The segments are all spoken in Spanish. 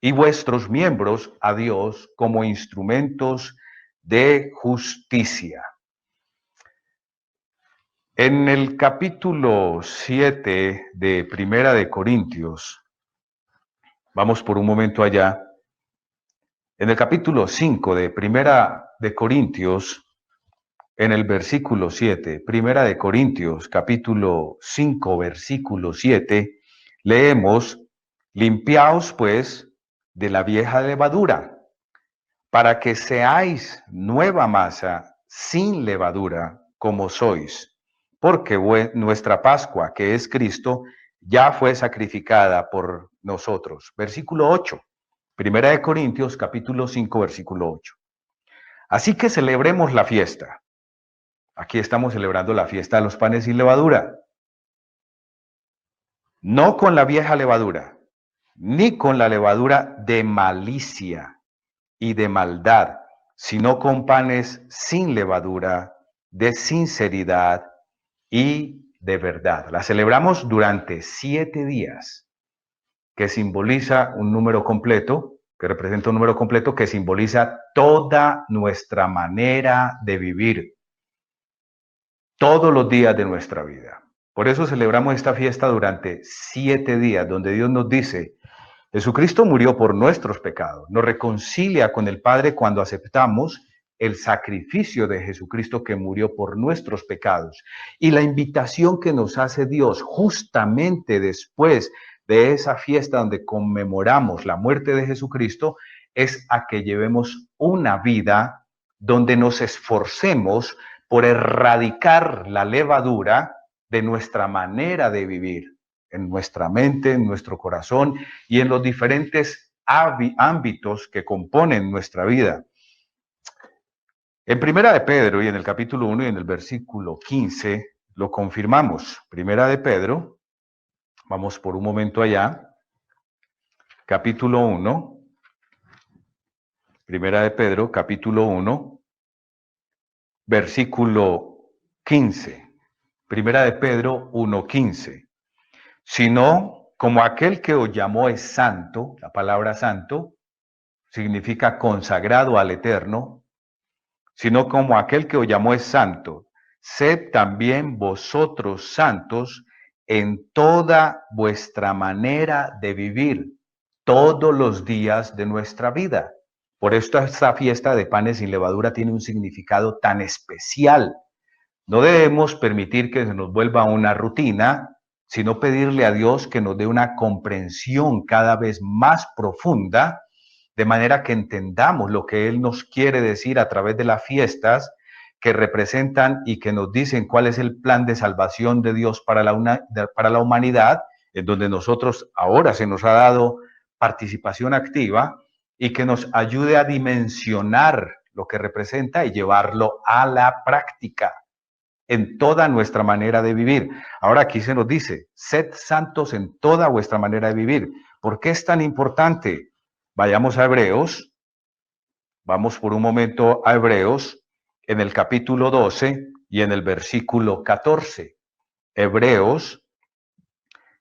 y vuestros miembros a Dios como instrumentos de justicia. En el capítulo 7 de Primera de Corintios, vamos por un momento allá, en el capítulo 5 de Primera de Corintios, en el versículo 7, Primera de Corintios, capítulo 5, versículo 7, leemos, limpiaos pues de la vieja levadura, para que seáis nueva masa sin levadura, como sois, porque nuestra Pascua, que es Cristo, ya fue sacrificada por nosotros. Versículo 8, Primera de Corintios, capítulo 5, versículo 8. Así que celebremos la fiesta. Aquí estamos celebrando la fiesta de los panes sin levadura. No con la vieja levadura, ni con la levadura de malicia y de maldad, sino con panes sin levadura, de sinceridad y de verdad. La celebramos durante 7 días, que simboliza un número completo, que representa un número completo, que simboliza toda nuestra manera de vivir, todos los días de nuestra vida. Por eso celebramos esta fiesta durante 7 días, donde Dios nos dice, Jesucristo murió por nuestros pecados, nos reconcilia con el Padre cuando aceptamos el sacrificio de Jesucristo que murió por nuestros pecados. Y la invitación que nos hace Dios justamente después de esa fiesta donde conmemoramos la muerte de Jesucristo es a que llevemos una vida donde nos esforcemos por erradicar la levadura de nuestra manera de vivir, en nuestra mente, en nuestro corazón y en los diferentes ámbitos que componen nuestra vida. En Primera de Pedro y en el capítulo 1 y en el versículo 15 lo confirmamos. Primera de Pedro, vamos por un momento allá, capítulo 1, Primera de Pedro, capítulo 1, versículo 15. Primera de Pedro 1:15. Sino como aquel que os llamó es santo, la palabra santo significa consagrado al Eterno, sino como aquel que os llamó es santo, sed también vosotros santos en toda vuestra manera de vivir, todos los días de nuestra vida. Por esto esta fiesta de panes sin levadura tiene un significado tan especial. No debemos permitir que se nos vuelva una rutina, sino pedirle a Dios que nos dé una comprensión cada vez más profunda, de manera que entendamos lo que Él nos quiere decir a través de las fiestas que representan y que nos dicen cuál es el plan de salvación de Dios para la humanidad, en donde nosotros ahora se nos ha dado participación activa y que nos ayude a dimensionar lo que representa y llevarlo a la práctica en toda nuestra manera de vivir. Ahora aquí se nos dice, sed santos en toda vuestra manera de vivir. ¿Por qué es tan importante? Vayamos a Hebreos, vamos por un momento a Hebreos, en el capítulo 12 y en el versículo 14. Hebreos,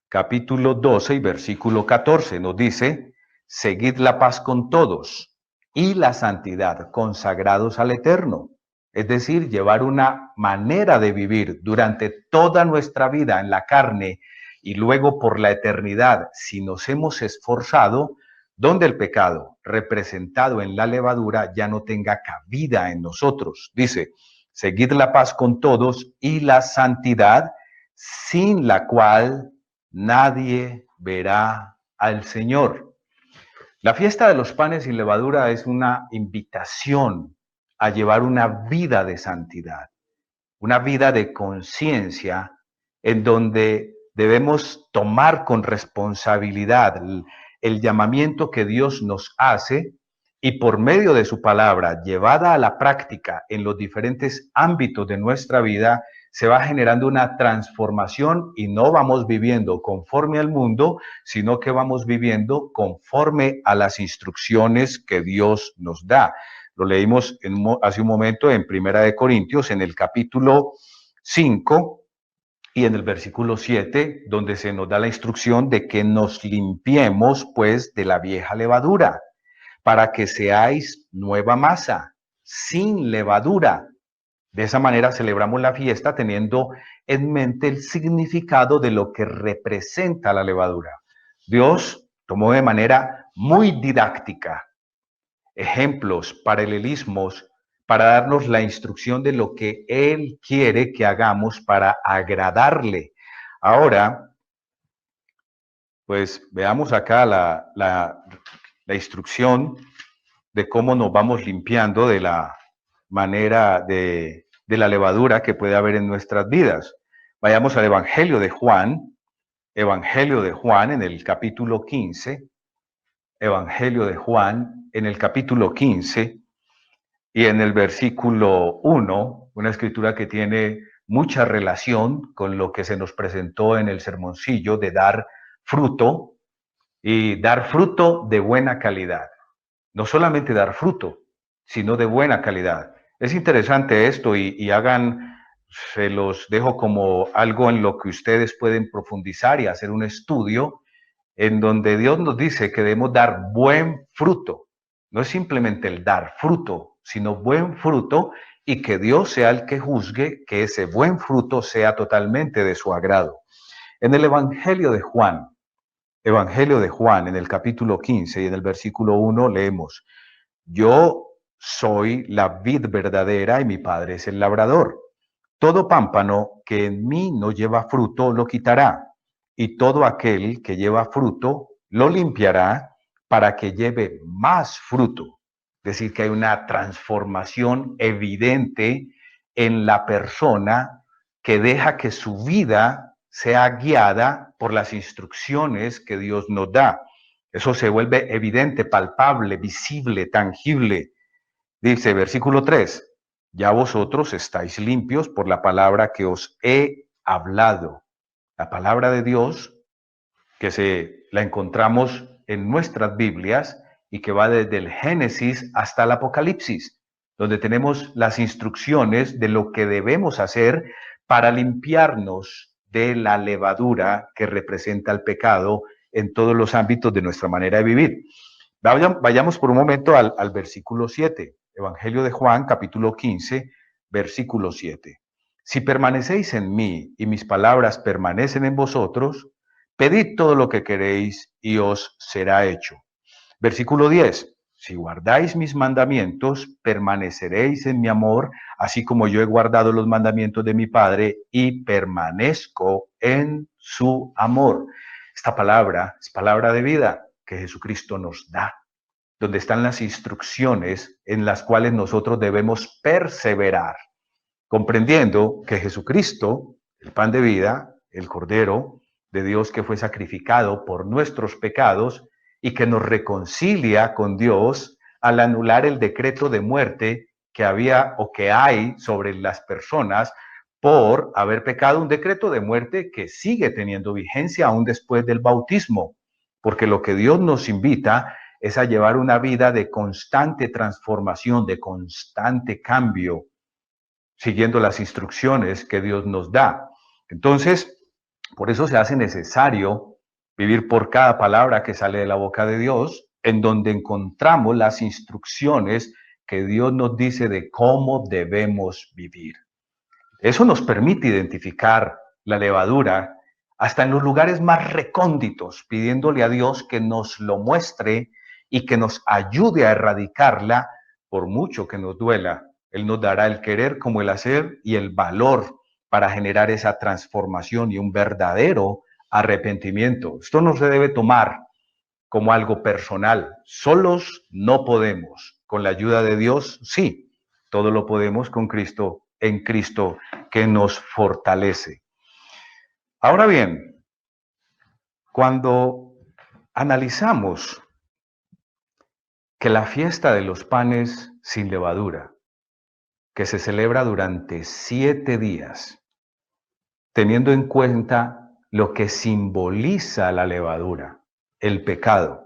capítulo 12 y versículo 14, nos dice, seguid la paz con todos y la santidad, consagrados al Eterno. Es decir, llevar una manera de vivir durante toda nuestra vida en la carne y luego por la eternidad, si nos hemos esforzado, donde el pecado representado en la levadura ya no tenga cabida en nosotros. Dice, seguid la paz con todos y la santidad, sin la cual nadie verá al Señor. La fiesta de los panes sin levadura es una invitación a llevar una vida de santidad, una vida de conciencia en donde debemos tomar con responsabilidad el llamamiento que Dios nos hace y por medio de su palabra llevada a la práctica en los diferentes ámbitos de nuestra vida, se va generando una transformación y no vamos viviendo conforme al mundo, sino que vamos viviendo conforme a las instrucciones que Dios nos da. Lo leímos hace un momento en Primera de Corintios, en el capítulo 5, Y en el versículo 7, donde se nos da la instrucción de que nos limpiemos pues de la vieja levadura, para que seáis nueva masa, sin levadura. De esa manera celebramos la fiesta teniendo en mente el significado de lo que representa la levadura. Dios tomó de manera muy didáctica ejemplos, paralelismos, para darnos la instrucción de lo que Él quiere que hagamos para agradarle. Ahora, pues veamos acá la instrucción de cómo nos vamos limpiando de la manera de la levadura que puede haber en nuestras vidas. Vayamos al Evangelio de Juan en el capítulo 15, Evangelio de Juan en el capítulo 15 y en el versículo 1, una escritura que tiene mucha relación con lo que se nos presentó en el sermoncillo de dar fruto y dar fruto de buena calidad. No solamente dar fruto, sino de buena calidad. Es interesante esto y hagan, se los dejo como algo en lo que ustedes pueden profundizar y hacer un estudio en donde Dios nos dice que debemos dar buen fruto. No es simplemente el dar fruto, sino buen fruto y que Dios sea el que juzgue que ese buen fruto sea totalmente de su agrado. En el Evangelio de Juan, en el capítulo 15 y en el versículo 1 leemos, yo soy la vid verdadera y mi Padre es el labrador. Todo pámpano que en mí no lleva fruto lo quitará, y todo aquel que lleva fruto lo limpiará para que lleve más fruto. Es decir, que hay una transformación evidente en la persona que deja que su vida sea guiada por las instrucciones que Dios nos da. Eso se vuelve evidente, palpable, visible, tangible. Dice, versículo 3, ya vosotros estáis limpios por la palabra que os he hablado. La palabra de Dios, que la encontramos en nuestras Biblias y que va desde el Génesis hasta el Apocalipsis, donde tenemos las instrucciones de lo que debemos hacer para limpiarnos de la levadura que representa el pecado en todos los ámbitos de nuestra manera de vivir. Vayamos por un momento al versículo 7, Evangelio de Juan, capítulo 15, versículo 7. Si permanecéis en mí y mis palabras permanecen en vosotros, pedid todo lo que queréis y os será hecho. Versículo 10. Si guardáis mis mandamientos, permaneceréis en mi amor, así como yo he guardado los mandamientos de mi Padre y permanezco en su amor. Esta palabra es palabra de vida que Jesucristo nos da, donde están las instrucciones en las cuales nosotros debemos perseverar, comprendiendo que Jesucristo, el pan de vida, el Cordero de Dios que fue sacrificado por nuestros pecados y que nos reconcilia con Dios al anular el decreto de muerte que había o que hay sobre las personas por haber pecado, un decreto de muerte que sigue teniendo vigencia aún después del bautismo, porque lo que Dios nos invita es a llevar una vida de constante transformación, de constante cambio, siguiendo las instrucciones que Dios nos da. Entonces, por eso se hace necesario vivir por cada palabra que sale de la boca de Dios, en donde encontramos las instrucciones que Dios nos dice de cómo debemos vivir. Eso nos permite identificar la levadura hasta en los lugares más recónditos, pidiéndole a Dios que nos lo muestre y que nos ayude a erradicarla por mucho que nos duela. Él nos dará el querer como el hacer y el valor para generar esa transformación y un verdadero arrepentimiento. Esto no se debe tomar como algo personal. Solos no podemos. Con la ayuda de Dios, sí. Todo lo podemos con Cristo, en Cristo que nos fortalece. Ahora bien, cuando analizamos que la fiesta de los panes sin levadura, que se celebra durante 7 días, teniendo en cuenta lo que simboliza la levadura, el pecado,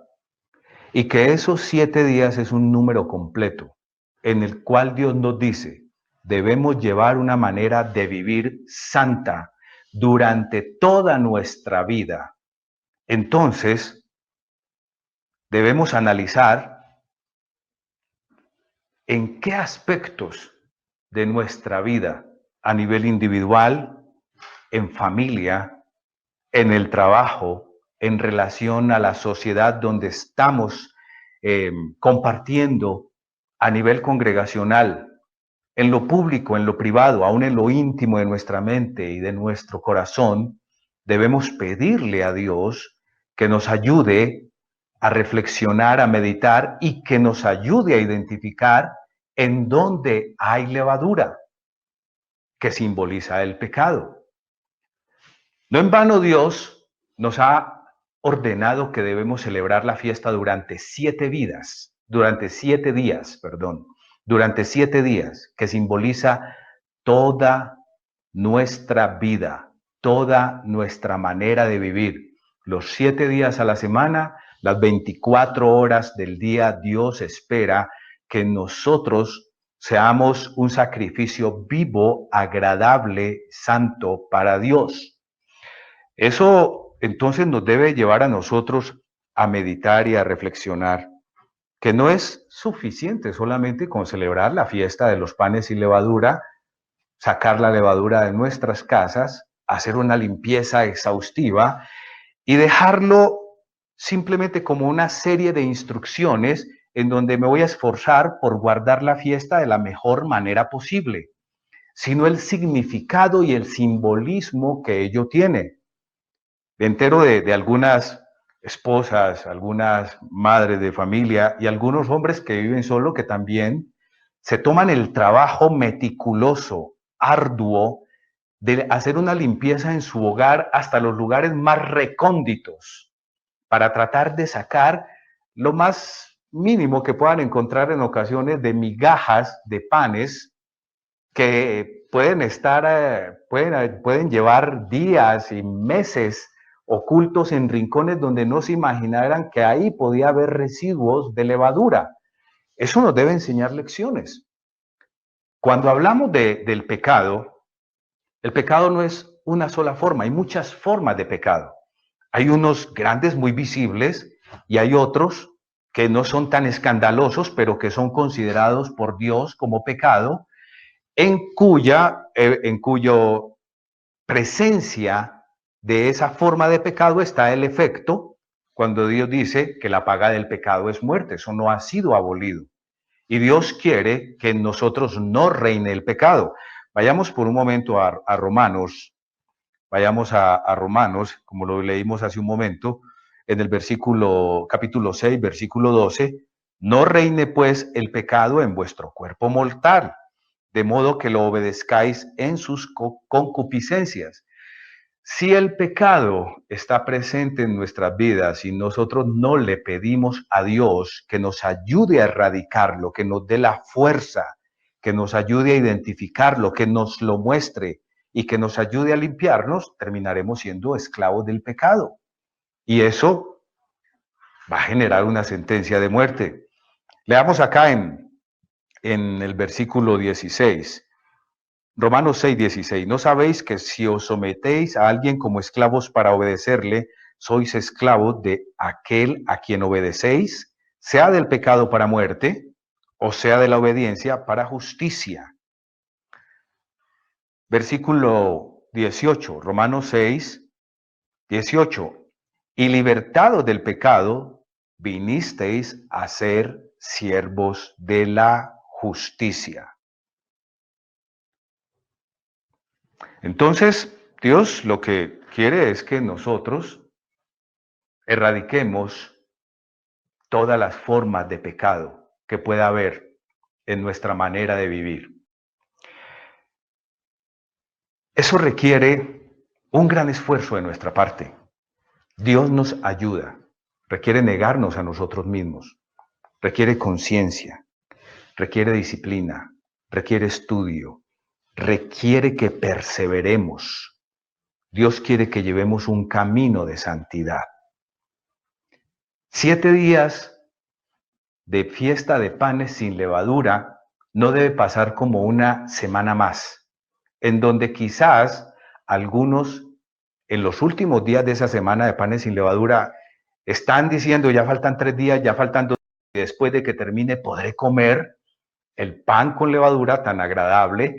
y que esos 7 días es un número completo, en el cual Dios nos dice, debemos llevar una manera de vivir santa, durante toda nuestra vida. Entonces, debemos analizar en qué aspectos de nuestra vida, a nivel individual, en familia, en el trabajo, en relación a la sociedad donde estamos compartiendo, a nivel congregacional, en lo público, en lo privado, aún en lo íntimo de nuestra mente y de nuestro corazón, debemos pedirle a Dios que nos ayude a reflexionar, a meditar y que nos ayude a identificar en dónde hay levadura, que simboliza el pecado. No en vano Dios nos ha ordenado que debemos celebrar la fiesta durante 7 días, durante 7 días, que simboliza toda nuestra vida, toda nuestra manera de vivir. Los 7 días a la semana, las 24 horas del día, Dios espera que nosotros seamos un sacrificio vivo, agradable, santo para Dios. Eso entonces nos debe llevar a nosotros a meditar y a reflexionar que no es suficiente solamente con celebrar la fiesta de los panes sin levadura, sacar la levadura de nuestras casas, hacer una limpieza exhaustiva y dejarlo simplemente como una serie de instrucciones en donde me voy a esforzar por guardar la fiesta de la mejor manera posible, sino el significado y el simbolismo que ello tiene. Me entero de algunas esposas, algunas madres de familia y algunos hombres que viven solo que también se toman el trabajo meticuloso, arduo, de hacer una limpieza en su hogar hasta los lugares más recónditos para tratar de sacar lo más mínimo que puedan encontrar en ocasiones de migajas de panes que pueden estar, pueden llevar días y meses ocultos en rincones donde no se imaginaran que ahí podía haber residuos de levadura. Eso nos debe enseñar lecciones. Cuando hablamos del pecado, el pecado no es una sola forma, hay muchas formas de pecado. Hay unos grandes muy visibles y hay otros que no son tan escandalosos, pero que son considerados por Dios como pecado, en cuyo presencia de esa forma de pecado está el efecto cuando Dios dice que la paga del pecado es muerte. Eso no ha sido abolido. Y Dios quiere que en nosotros no reine el pecado. Vayamos por un momento a Romanos. Vayamos a Romanos, como lo leímos hace un momento, en el capítulo 6, versículo 12. No reine pues el pecado en vuestro cuerpo mortal, de modo que lo obedezcáis en sus concupiscencias. Si el pecado está presente en nuestras vidas y nosotros no le pedimos a Dios que nos ayude a erradicarlo, que nos dé la fuerza, que nos ayude a identificarlo, que nos lo muestre y que nos ayude a limpiarnos, terminaremos siendo esclavos del pecado. Y eso va a generar una sentencia de muerte. Leamos acá en el versículo 16. Romanos 6:16. ¿No sabéis que si os sometéis a alguien como esclavos para obedecerle, sois esclavos de aquel a quien obedecéis, sea del pecado para muerte, o sea de la obediencia para justicia? Versículo 18, Romanos 6:18. Y libertados del pecado, vinisteis a ser siervos de la justicia. Entonces, Dios lo que quiere es que nosotros erradiquemos todas las formas de pecado que pueda haber en nuestra manera de vivir. Eso requiere un gran esfuerzo de nuestra parte. Dios nos ayuda, requiere negarnos a nosotros mismos, requiere conciencia, requiere disciplina, requiere estudio, requiere que perseveremos. Dios quiere que llevemos un camino de santidad. 7 días de fiesta de panes sin levadura no debe pasar como una semana más, en donde quizás algunos en los últimos días de esa semana de panes sin levadura, están diciendo, ya faltan 3 días, ya faltan 2 días, y después de que termine podré comer el pan con levadura tan agradable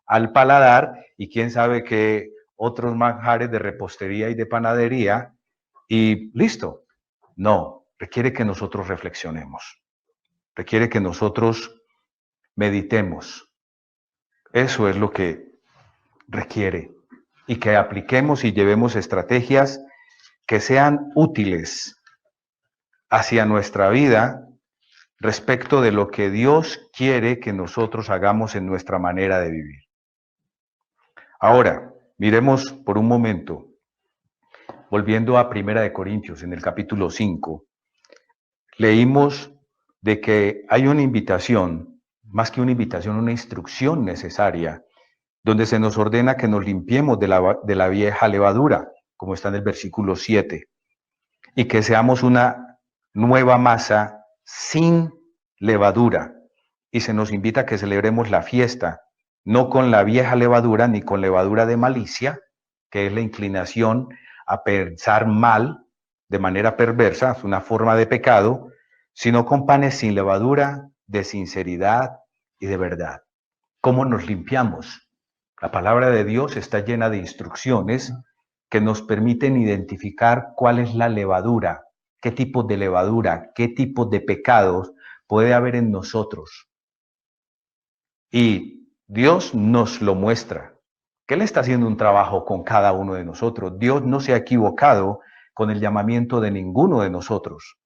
al paladar y quién sabe qué otros manjares de repostería y de panadería y listo. No, requiere que nosotros reflexionemos, requiere que nosotros meditemos. Eso es lo que requiere y que apliquemos y llevemos estrategias que sean útiles hacia nuestra vida respecto de lo que Dios quiere que nosotros hagamos en nuestra manera de vivir. Ahora, miremos por un momento, volviendo a Primera de Corintios, en el capítulo 5, leímos de que hay una invitación, más que una invitación, una instrucción necesaria, donde se nos ordena que nos limpiemos de la vieja levadura, como está en el versículo 7, y que seamos una nueva masa sin levadura. Y se nos invita a que celebremos la fiesta, no con la vieja levadura ni con levadura de malicia, que es la inclinación a pensar mal de manera perversa, es una forma de pecado, sino con panes sin levadura, de sinceridad y de verdad. ¿Cómo nos limpiamos? La palabra de Dios está llena de instrucciones que nos permiten identificar cuál es la levadura, qué tipo de levadura, qué tipo de pecados puede haber en nosotros. Y Dios nos lo muestra, que Él está haciendo un trabajo con cada uno de nosotros. Dios no se ha equivocado con el llamamiento de ninguno de nosotros.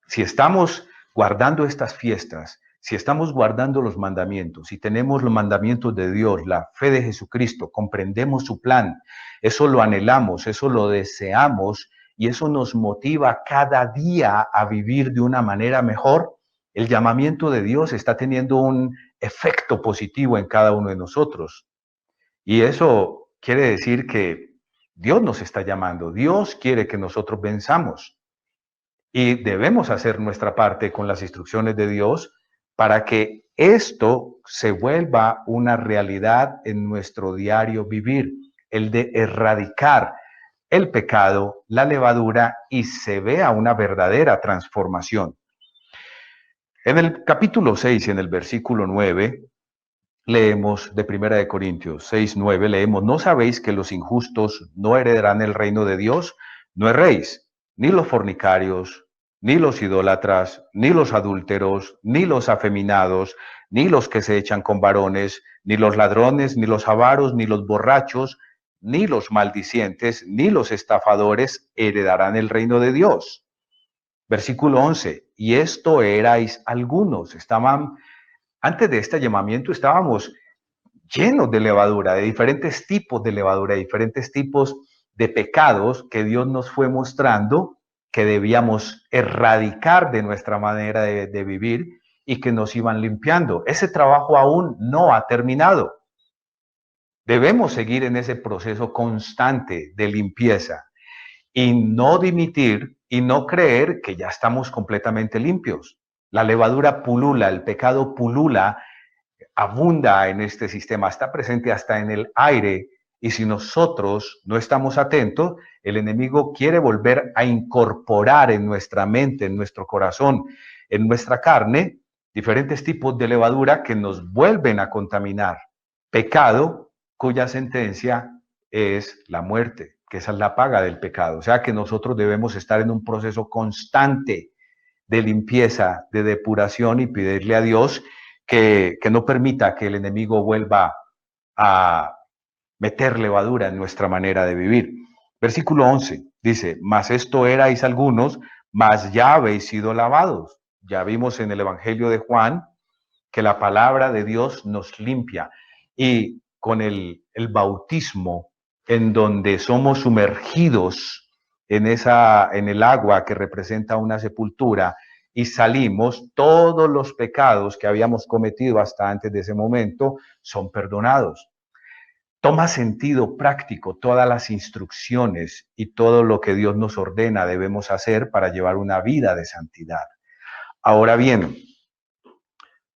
Si estamos guardando estas fiestas, si estamos guardando los mandamientos, si tenemos los mandamientos de Dios, la fe de Jesucristo, comprendemos su plan, eso lo anhelamos, eso lo deseamos y eso nos motiva cada día a vivir de una manera mejor, el llamamiento de Dios está teniendo un efecto positivo en cada uno de nosotros. Y eso quiere decir que Dios nos está llamando, Dios quiere que nosotros venzamos. Y debemos hacer nuestra parte con las instrucciones de Dios para que esto se vuelva una realidad en nuestro diario vivir, el de erradicar el pecado, la levadura y se vea una verdadera transformación. En el capítulo 6 y en el versículo 9 leemos de Primera de Corintios 6:9, leemos, ¿no sabéis que los injustos no heredarán el reino de Dios? No erréis, ni los fornicarios, ni los idólatras, ni los adúlteros, ni los afeminados, ni los que se echan con varones, ni los ladrones, ni los avaros, ni los borrachos, ni los maldicientes, ni los estafadores heredarán el reino de Dios. Versículo 11, y esto erais algunos, antes de este llamamiento estábamos llenos de levadura, de diferentes tipos de levadura, de diferentes tipos de pecados que Dios nos fue mostrando que debíamos erradicar de nuestra manera de vivir y que nos iban limpiando. Ese trabajo aún no ha terminado. Debemos seguir en ese proceso constante de limpieza y no dimitir y no creer que ya estamos completamente limpios. La levadura pulula, el pecado pulula, abunda en este sistema, está presente hasta en el aire y si nosotros no estamos atentos, el enemigo quiere volver a incorporar en nuestra mente, en nuestro corazón, en nuestra carne, diferentes tipos de levadura que nos vuelven a contaminar. Pecado cuya sentencia es la muerte, que esa es la paga del pecado. O sea que nosotros debemos estar en un proceso constante de limpieza, de depuración y pedirle a Dios que no permita que el enemigo vuelva a meter levadura en nuestra manera de vivir. Versículo 11 dice, mas esto erais algunos, mas ya habéis sido lavados. Ya vimos en el Evangelio de Juan que la palabra de Dios nos limpia y con el bautismo en donde somos sumergidos en el agua que representa una sepultura y salimos, todos los pecados que habíamos cometido hasta antes de ese momento son perdonados. Toma sentido práctico todas las instrucciones y todo lo que Dios nos ordena debemos hacer para llevar una vida de santidad. Ahora bien,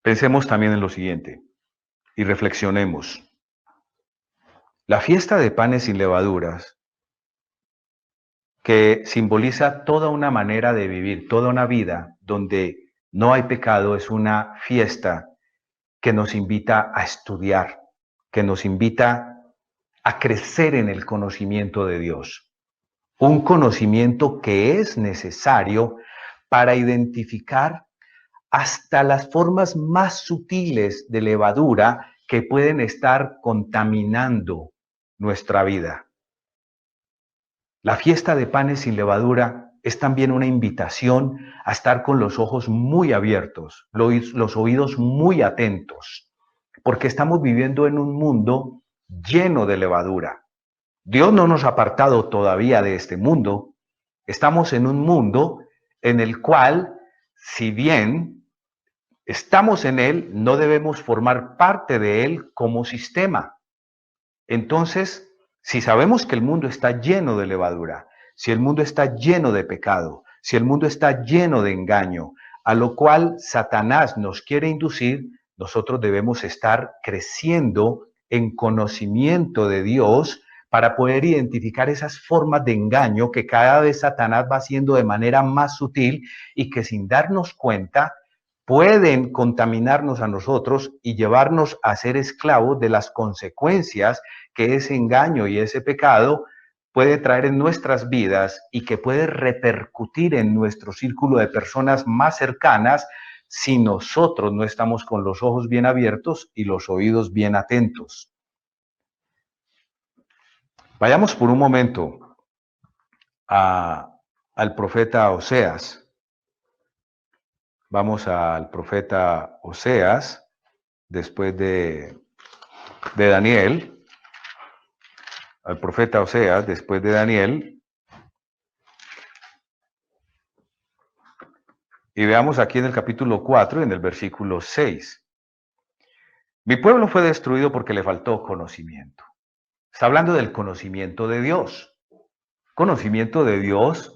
pensemos también en lo siguiente y reflexionemos. La fiesta de panes sin levaduras que simboliza toda una manera de vivir, toda una vida donde no hay pecado, es una fiesta que nos invita a estudiar, que nos invita a crecer en el conocimiento de Dios. Un conocimiento que es necesario para identificar hasta las formas más sutiles de levadura que pueden estar contaminando nuestra vida. La fiesta de panes sin levadura es también una invitación a estar con los ojos muy abiertos, los oídos muy atentos, porque estamos viviendo en un mundo lleno de levadura. Dios no nos ha apartado todavía de este mundo. Estamos en un mundo en el cual, si bien estamos en él, no debemos formar parte de él como sistema. Entonces, si sabemos que el mundo está lleno de levadura, si el mundo está lleno de pecado, si el mundo está lleno de engaño, a lo cual Satanás nos quiere inducir, nosotros debemos estar creciendo en conocimiento de Dios para poder identificar esas formas de engaño que cada vez Satanás va haciendo de manera más sutil y que sin darnos cuenta pueden contaminarnos a nosotros y llevarnos a ser esclavos de las consecuencias que ese engaño y ese pecado puede traer en nuestras vidas y que puede repercutir en nuestro círculo de personas más cercanas si nosotros no estamos con los ojos bien abiertos y los oídos bien atentos. Vayamos por un momento al profeta Oseas. Vamos al profeta Oseas, después de Daniel, al profeta Oseas, después de Daniel, y veamos aquí en el capítulo 4, en el versículo 6. Mi pueblo fue destruido porque le faltó conocimiento. Está hablando del conocimiento de Dios. Conocimiento de Dios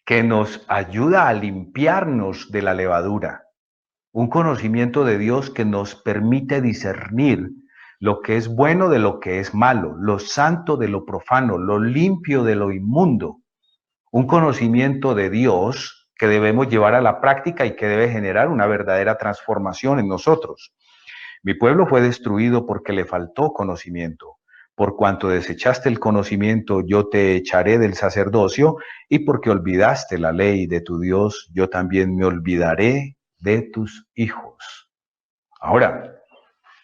que nos ayuda a limpiarnos de la levadura. Un conocimiento de Dios que nos permite discernir lo que es bueno de lo que es malo, lo santo de lo profano, lo limpio de lo inmundo. Un conocimiento de Dios que debemos llevar a la práctica y que debe generar una verdadera transformación en nosotros. Mi pueblo fue destruido porque le faltó conocimiento. Por cuanto desechaste el conocimiento, yo te echaré del sacerdocio, y porque olvidaste la ley de tu Dios, yo también me olvidaré de tus hijos. Ahora,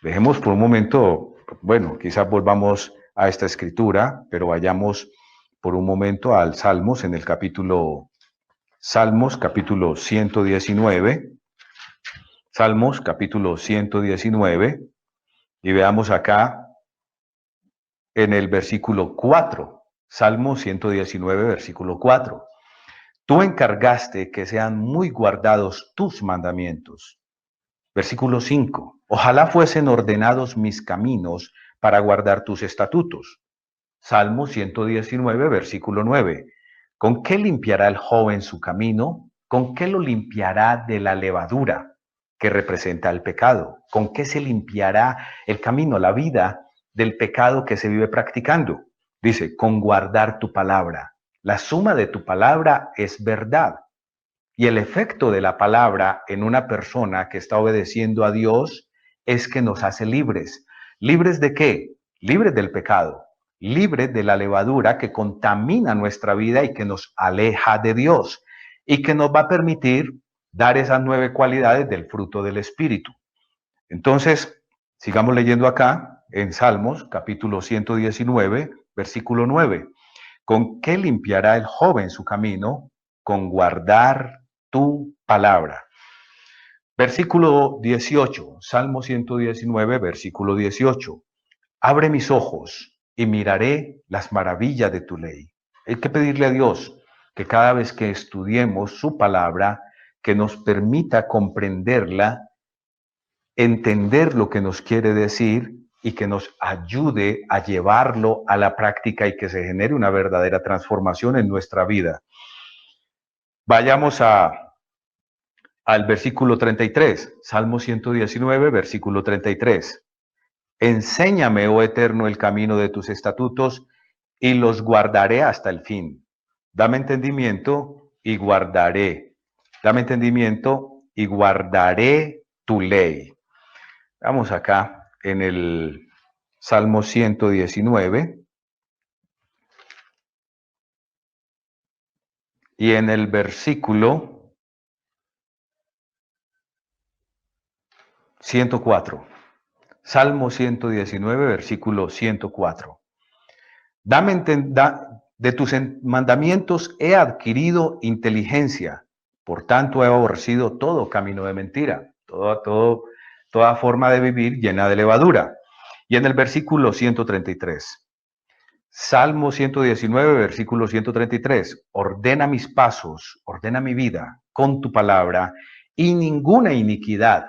dejemos por un momento, bueno, quizás volvamos a esta escritura, pero vayamos por un momento al Salmos, en el Salmos capítulo 119, Salmos capítulo 119, y veamos acá en el versículo 4, Salmo 119, versículo 4. Tú encargaste que sean muy guardados tus mandamientos. Versículo 5. Ojalá fuesen ordenados mis caminos para guardar tus estatutos. Salmo 119, versículo 9. ¿Con qué limpiará el joven su camino? ¿Con qué lo limpiará de la levadura que representa el pecado? ¿Con qué se limpiará el camino, la vida del pecado que se vive practicando? Dice, con guardar tu palabra. La suma de tu palabra es verdad. Y el efecto de la palabra en una persona que está obedeciendo a Dios es que nos hace libres. ¿Libres de qué? Libres del pecado, libres de la levadura que contamina nuestra vida y que nos aleja de Dios y que nos va a permitir dar esas 9 cualidades del fruto del Espíritu. Entonces, sigamos leyendo acá en Salmos, capítulo 119, versículo 9. ¿Con qué limpiará el joven su camino? Con guardar tu palabra. Versículo 18, Salmo 119, versículo 18. Abre mis ojos y miraré las maravillas de tu ley. Hay que pedirle a Dios que cada vez que estudiemos su palabra, que nos permita comprenderla, entender lo que nos quiere decir y que nos ayude a llevarlo a la práctica y que se genere una verdadera transformación en nuestra vida. Vayamos al versículo 33, Salmo 119, versículo 33. Enséñame, oh Eterno, el camino de tus estatutos y los guardaré hasta el fin. Dame entendimiento y guardaré. Dame entendimiento y guardaré tu ley. Vamos acá en el Salmo 119 y en el versículo 104. Salmo 119, versículo 104. De tus mandamientos he adquirido inteligencia, por tanto he aborrecido todo camino de mentira, toda forma de vivir llena de levadura. Y en el versículo 133, Salmo 119, versículo 133, ordena mis pasos, ordena mi vida con tu palabra y ninguna iniquidad,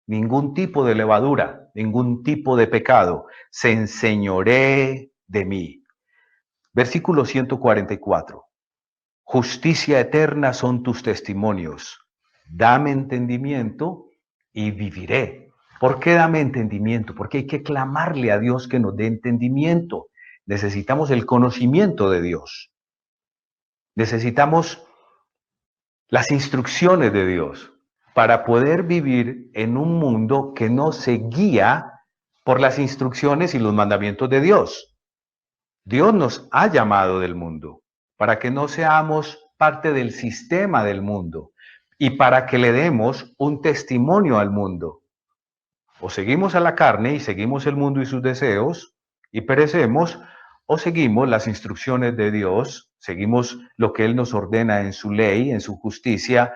ningún tipo de levadura, ningún tipo de pecado se enseñoree de mí. Versículo 144. Justicia eterna son tus testimonios. Dame entendimiento y viviré. ¿Por qué dame entendimiento? Porque hay que clamarle a Dios que nos dé entendimiento. Necesitamos el conocimiento de Dios. Necesitamos las instrucciones de Dios para poder vivir en un mundo que no se guía por las instrucciones y los mandamientos de Dios. Dios nos ha llamado del mundo para que no seamos parte del sistema del mundo y para que le demos un testimonio al mundo. O seguimos a la carne y seguimos el mundo y sus deseos y perecemos, o seguimos las instrucciones de Dios, seguimos lo que Él nos ordena en su ley, en su justicia,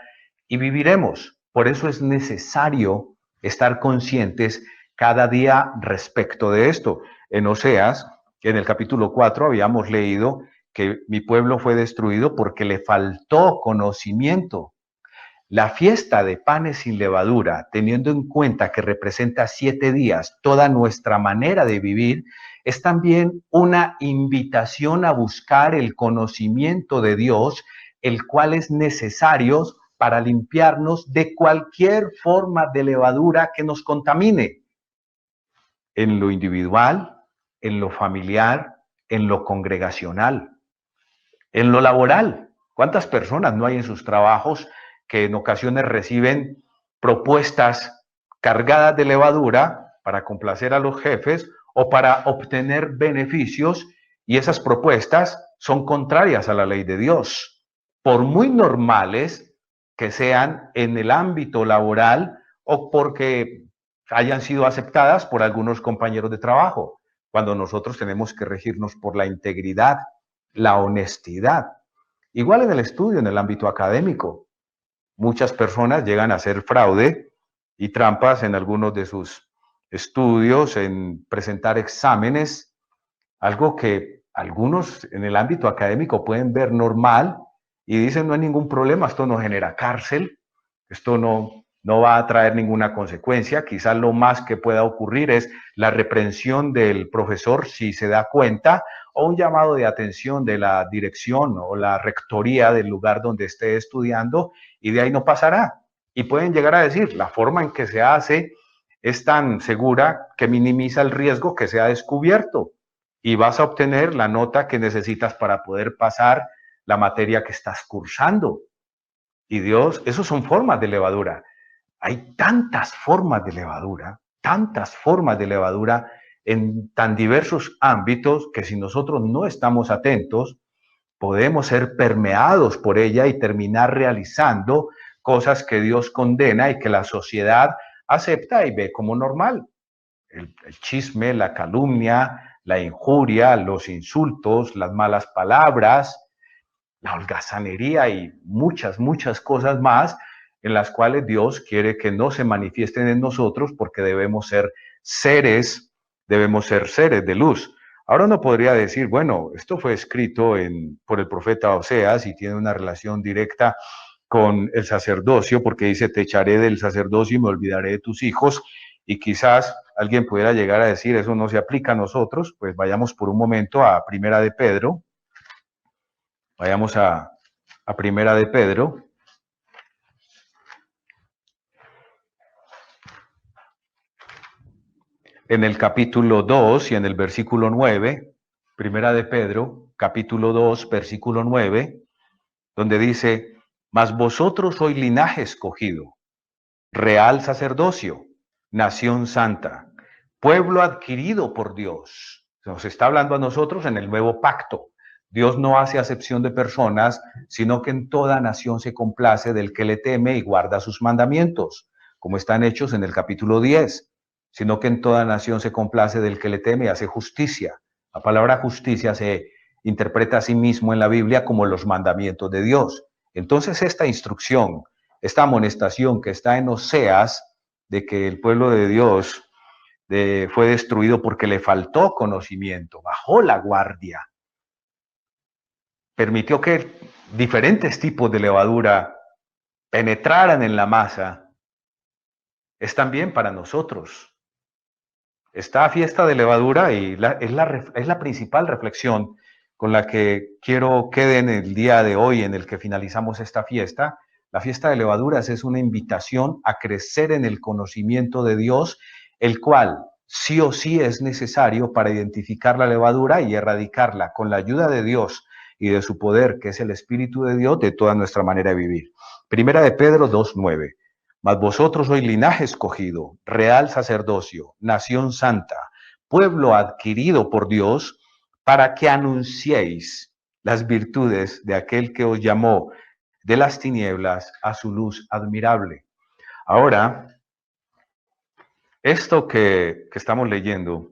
y viviremos. Por eso es necesario estar conscientes cada día respecto de esto. En Oseas, en el capítulo 4, habíamos leído que mi pueblo fue destruido porque le faltó conocimiento. La fiesta de panes sin levadura, teniendo en cuenta que representa 7 días toda nuestra manera de vivir, es también una invitación a buscar el conocimiento de Dios, el cual es necesario para limpiarnos de cualquier forma de levadura que nos contamine, en lo individual, en lo familiar, en lo congregacional, en lo laboral. ¿Cuántas personas no hay en sus trabajos que en ocasiones reciben propuestas cargadas de levadura para complacer a los jefes o para obtener beneficios, y esas propuestas son contrarias a la ley de Dios, por muy normales que sean en el ámbito laboral o porque hayan sido aceptadas por algunos compañeros de trabajo, cuando nosotros tenemos que regirnos por la integridad, la honestidad? Igual en el estudio, en el ámbito académico. Muchas personas llegan a hacer fraude y trampas en algunos de sus estudios, en presentar exámenes, algo que algunos en el ámbito académico pueden ver normal y dicen no hay ningún problema, esto no genera cárcel, esto no va a traer ninguna consecuencia. Quizás lo más que pueda ocurrir es la reprensión del profesor si se da cuenta, o un llamado de atención de la dirección o la rectoría del lugar donde esté estudiando, y de ahí no pasará. Y pueden llegar a decir, la forma en que se hace es tan segura que minimiza el riesgo que sea descubierto y vas a obtener la nota que necesitas para poder pasar la materia que estás cursando. Y Dios, esos son formas de levadura. Hay tantas formas de levadura en tan diversos ámbitos que si nosotros no estamos atentos, podemos ser permeados por ella y terminar realizando cosas que Dios condena y que la sociedad acepta y ve como normal. El chisme, la calumnia, la injuria, los insultos, las malas palabras, la holgazanería y muchas cosas más en las cuales Dios quiere que no se manifiesten en nosotros, porque debemos ser seres de luz. Ahora uno podría decir, bueno, esto fue escrito por el profeta Oseas y tiene una relación directa con el sacerdocio, porque dice, te echaré del sacerdocio y me olvidaré de tus hijos, y quizás alguien pudiera llegar a decir, eso no se aplica a nosotros. Pues vayamos por un momento a Primera de Pedro, vayamos a Primera de Pedro, en el capítulo 2 y en el versículo 9, Primera de Pedro, capítulo 2, versículo 9, donde dice, mas vosotros sois linaje escogido, real sacerdocio, nación santa, pueblo adquirido por Dios. Nos está hablando a nosotros en el nuevo pacto. Dios no hace acepción de personas, sino que en toda nación se complace del que le teme y guarda sus mandamientos, como están hechos en el capítulo 10, sino que en toda nación se complace del que le teme y hace justicia. La palabra justicia se interpreta a sí mismo en la Biblia como los mandamientos de Dios. Entonces esta instrucción, esta amonestación que está en Oseas, de que el pueblo de Dios fue destruido porque le faltó conocimiento, bajó la guardia, permitió que diferentes tipos de levadura penetraran en la masa, es también para nosotros. Esta fiesta de levadura es la principal reflexión con la que quiero quede en el día de hoy en el que finalizamos esta fiesta. La fiesta de levaduras es una invitación a crecer en el conocimiento de Dios, el cual sí o sí es necesario para identificar la levadura y erradicarla con la ayuda de Dios y de su poder, que es el Espíritu de Dios, de toda nuestra manera de vivir. Primera de Pedro 2:9. Mas vosotros sois linaje escogido, real sacerdocio, nación santa, pueblo adquirido por Dios, para que anunciéis las virtudes de aquel que os llamó de las tinieblas a su luz admirable. Ahora, esto que estamos leyendo,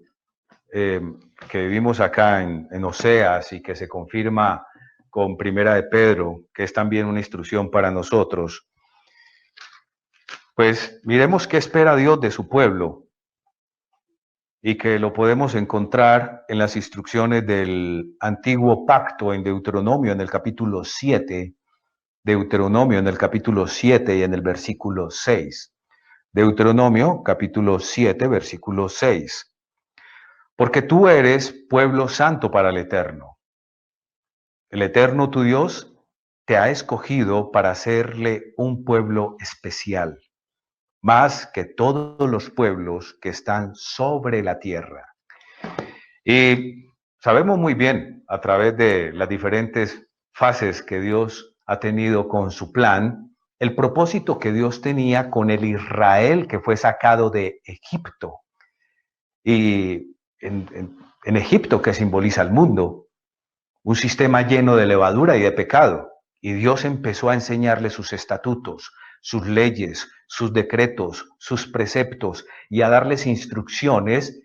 que vimos acá en Oseas y que se confirma con Primera de Pedro, que es también una instrucción para nosotros, pues miremos qué espera Dios de su pueblo y que lo podemos encontrar en las instrucciones del antiguo pacto en Deuteronomio en el capítulo 7, Deuteronomio en el capítulo 7 y en el versículo 6. Deuteronomio capítulo 7, versículo 6. Porque tú eres pueblo santo para el Eterno. El Eterno tu Dios te ha escogido para hacerle un pueblo especial, más que todos los pueblos que están sobre la tierra. Y sabemos muy bien a través de las diferentes fases que Dios ha tenido con su plan, el propósito que Dios tenía con el Israel que fue sacado de Egipto. Y en Egipto, que simboliza el mundo, un sistema lleno de levadura y de pecado. Y Dios empezó a enseñarle sus estatutos, sus leyes, sus decretos, sus preceptos y a darles instrucciones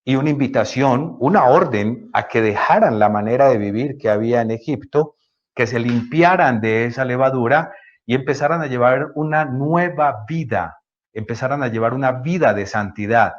y una invitación, una orden a que dejaran la manera de vivir que había en Egipto, que se limpiaran de esa levadura y empezaran a llevar una nueva vida, empezaran a llevar una vida de santidad.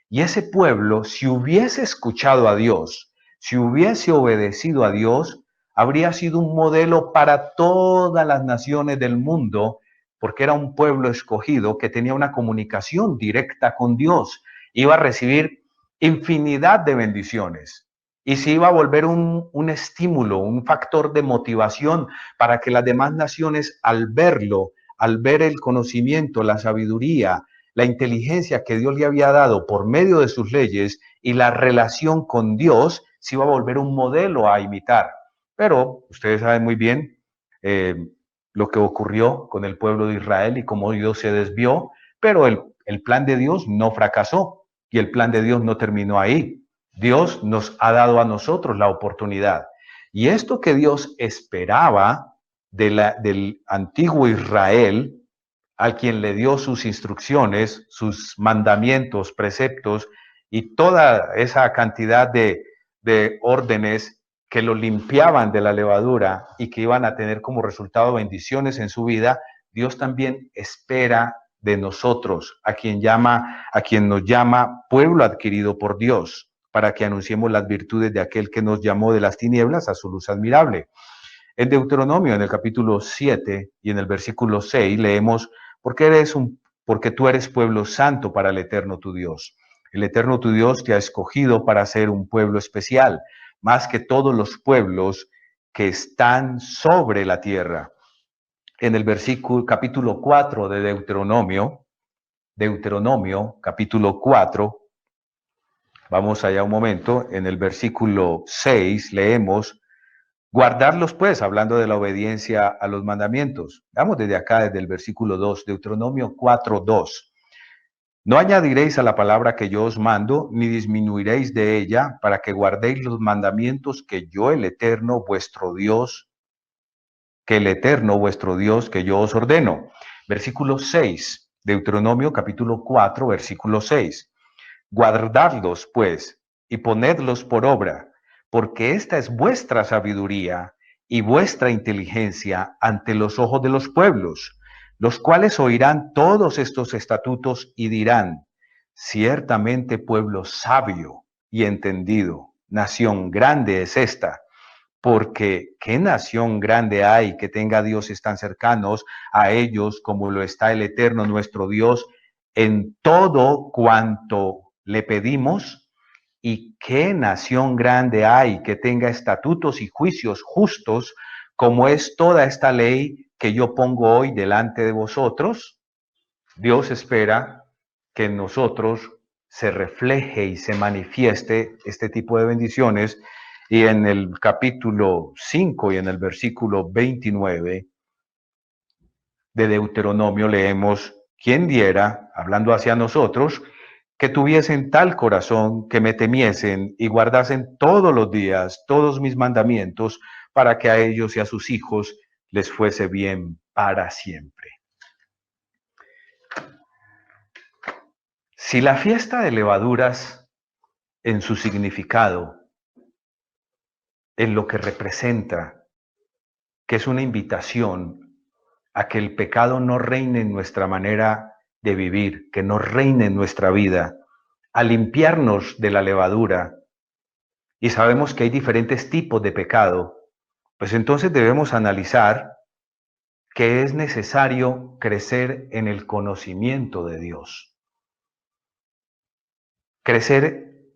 Y ese pueblo, si hubiese escuchado a Dios, si hubiese obedecido a Dios, habría sido un modelo para todas las naciones del mundo, porque era un pueblo escogido que tenía una comunicación directa con Dios. Iba a recibir infinidad de bendiciones y se iba a volver un estímulo, un factor de motivación para que las demás naciones al verlo, al ver el conocimiento, la sabiduría, la inteligencia que Dios le había dado por medio de sus leyes y la relación con Dios, se iba a volver un modelo a imitar. Pero ustedes saben muy bien eh, lo que ocurrió con el pueblo de Israel y cómo Dios se desvió, pero el plan de Dios no fracasó y el plan de Dios no terminó ahí. Dios nos ha dado a nosotros la oportunidad. Y esto que Dios esperaba del antiguo Israel, al quien le dio sus instrucciones, sus mandamientos, preceptos y toda esa cantidad de órdenes que lo limpiaban de la levadura y que iban a tener como resultado bendiciones en su vida, Dios también espera de nosotros, a quien nos llama pueblo adquirido por Dios, para que anunciemos las virtudes de aquel que nos llamó de las tinieblas a su luz admirable. En Deuteronomio, en el capítulo 7 y en el versículo 6, leemos, porque tú eres pueblo santo para el Eterno tu Dios. El Eterno tu Dios te ha escogido para ser un pueblo especial, más que todos los pueblos que están sobre la tierra. En el versículo capítulo 4 de Deuteronomio capítulo 4, vamos allá un momento, en el versículo 6 leemos, Guardarlos, pues, hablando de la obediencia a los mandamientos. Vamos desde acá, desde el versículo 2, Deuteronomio 4:2. No añadiréis a la palabra que yo os mando, ni disminuiréis de ella, para que guardéis los mandamientos que yo, el Eterno, vuestro Dios, que yo os ordeno. Versículo 6, Deuteronomio capítulo 4, versículo 6. Guardadlos, pues, y ponedlos por obra, porque esta es vuestra sabiduría y vuestra inteligencia ante los ojos de los pueblos, los cuales oirán todos estos estatutos y dirán, ciertamente pueblo sabio y entendido, nación grande es esta, porque ¿qué nación grande hay que tenga dioses tan cercanos a ellos como lo está el Eterno nuestro Dios en todo cuanto le pedimos? ¿Y qué nación grande hay que tenga estatutos y juicios justos como es toda esta ley que yo pongo hoy delante de vosotros? Dios espera que en nosotros se refleje y se manifieste este tipo de bendiciones. Y en el capítulo 5 y en el versículo 29 de Deuteronomio leemos, ¿quién diera, hablando hacia nosotros, que tuviesen tal corazón que me temiesen y guardasen todos los días todos mis mandamientos para que a ellos y a sus hijos les fuese bien para siempre? Si la fiesta de levaduras en su significado, en lo que representa, que es una invitación a que el pecado no reine en nuestra manera de vivir, que no reine en nuestra vida, a limpiarnos de la levadura, y sabemos que hay diferentes tipos de pecado, pues entonces debemos analizar que es necesario crecer en el conocimiento de Dios. Crecer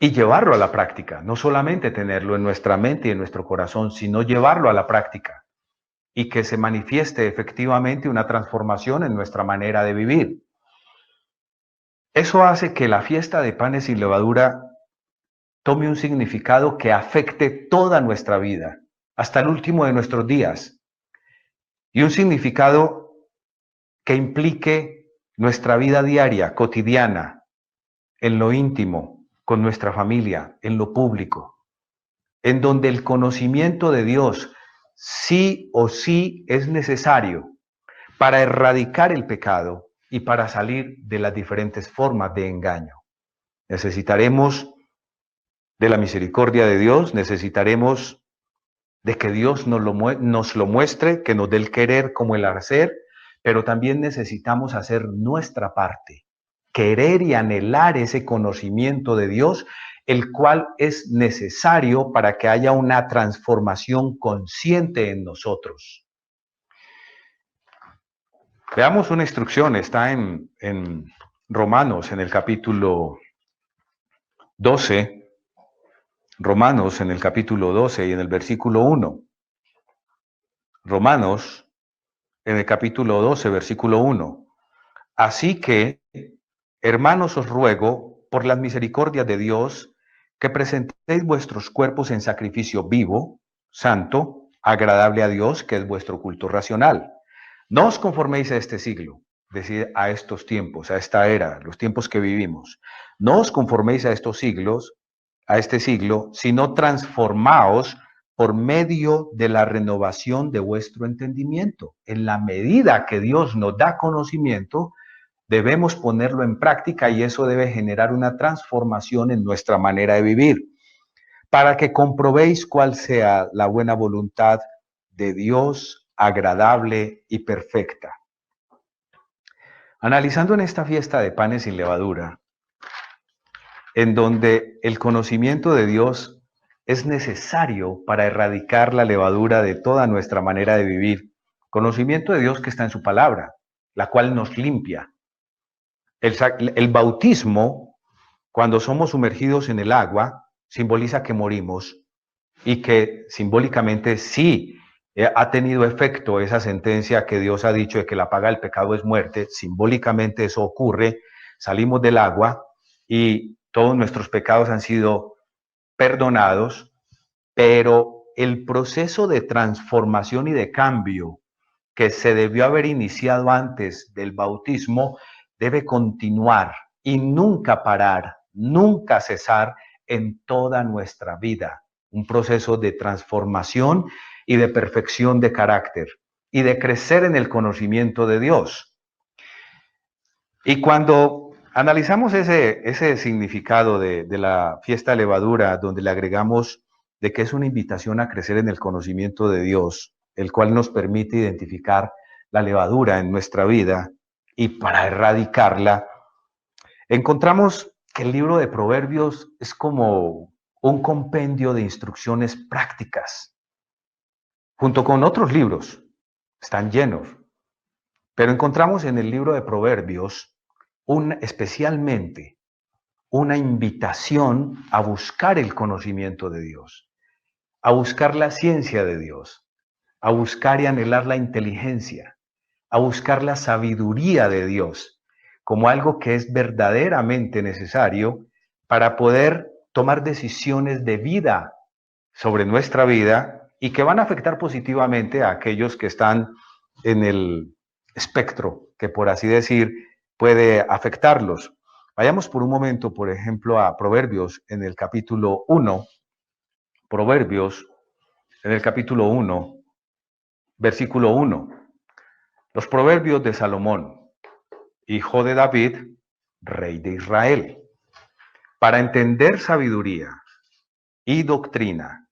y llevarlo a la práctica, no solamente tenerlo en nuestra mente y en nuestro corazón, sino llevarlo a la práctica y que se manifieste efectivamente una transformación en nuestra manera de vivir. Eso hace que la fiesta de panes sin levadura tome un significado que afecte toda nuestra vida, hasta el último de nuestros días, y un significado que implique nuestra vida diaria, cotidiana, en lo íntimo, con nuestra familia, en lo público, en donde el conocimiento de Dios sí o sí es necesario para erradicar el pecado y para salir de las diferentes formas de engaño. Necesitaremos de la misericordia de Dios, necesitaremos de que Dios nos lo muestre, que nos dé el querer como el hacer, pero también necesitamos hacer nuestra parte, querer y anhelar ese conocimiento de Dios, el cual es necesario para que haya una transformación consciente en nosotros. Veamos una instrucción, está en Romanos, en el capítulo 12, Romanos en el capítulo 12 y en el versículo 1. Romanos en el capítulo 12, versículo 1. Así que, hermanos, os ruego, por las misericordias de Dios, que presentéis vuestros cuerpos en sacrificio vivo, santo, agradable a Dios, que es vuestro culto racional. No os conforméis a este siglo, es decir, a estos tiempos, a esta era, los tiempos que vivimos. No os conforméis a estos siglos, a este siglo, sino transformaos por medio de la renovación de vuestro entendimiento. En la medida que Dios nos da conocimiento, debemos ponerlo en práctica y eso debe generar una transformación en nuestra manera de vivir, para que comprobéis cuál sea la buena voluntad de Dios, agradable y perfecta. Analizando en esta fiesta de panes sin levadura, en donde el conocimiento de Dios es necesario para erradicar la levadura de toda nuestra manera de vivir, conocimiento de Dios que está en su palabra, la cual nos limpia. El bautismo, cuando somos sumergidos en el agua, simboliza que morimos y que simbólicamente sí ha tenido efecto esa sentencia que Dios ha dicho de que la paga del pecado es muerte. Simbólicamente eso ocurre, salimos del agua y todos nuestros pecados han sido perdonados, pero el proceso de transformación y de cambio que se debió haber iniciado antes del bautismo debe continuar y nunca parar, nunca cesar en toda nuestra vida. Un proceso de transformación y de perfección de carácter y de crecer en el conocimiento de Dios. Y cuando analizamos ese significado de la fiesta de levadura, donde le agregamos de que es una invitación a crecer en el conocimiento de Dios, el cual nos permite identificar la levadura en nuestra vida y para erradicarla, encontramos que el libro de Proverbios es como un compendio de instrucciones prácticas, junto con otros libros, están llenos, pero encontramos en el libro de Proverbios especialmente una invitación a buscar el conocimiento de Dios, a buscar la ciencia de Dios, a buscar y anhelar la inteligencia, a buscar la sabiduría de Dios como algo que es verdaderamente necesario para poder tomar decisiones de vida sobre nuestra vida y que van a afectar positivamente a aquellos que están en el espectro, que por así decir, puede afectarlos. Vayamos por un momento, por ejemplo, a Proverbios en el capítulo 1. Proverbios en el capítulo 1, versículo 1. Los proverbios de Salomón, hijo de David, rey de Israel, para entender sabiduría y doctrina,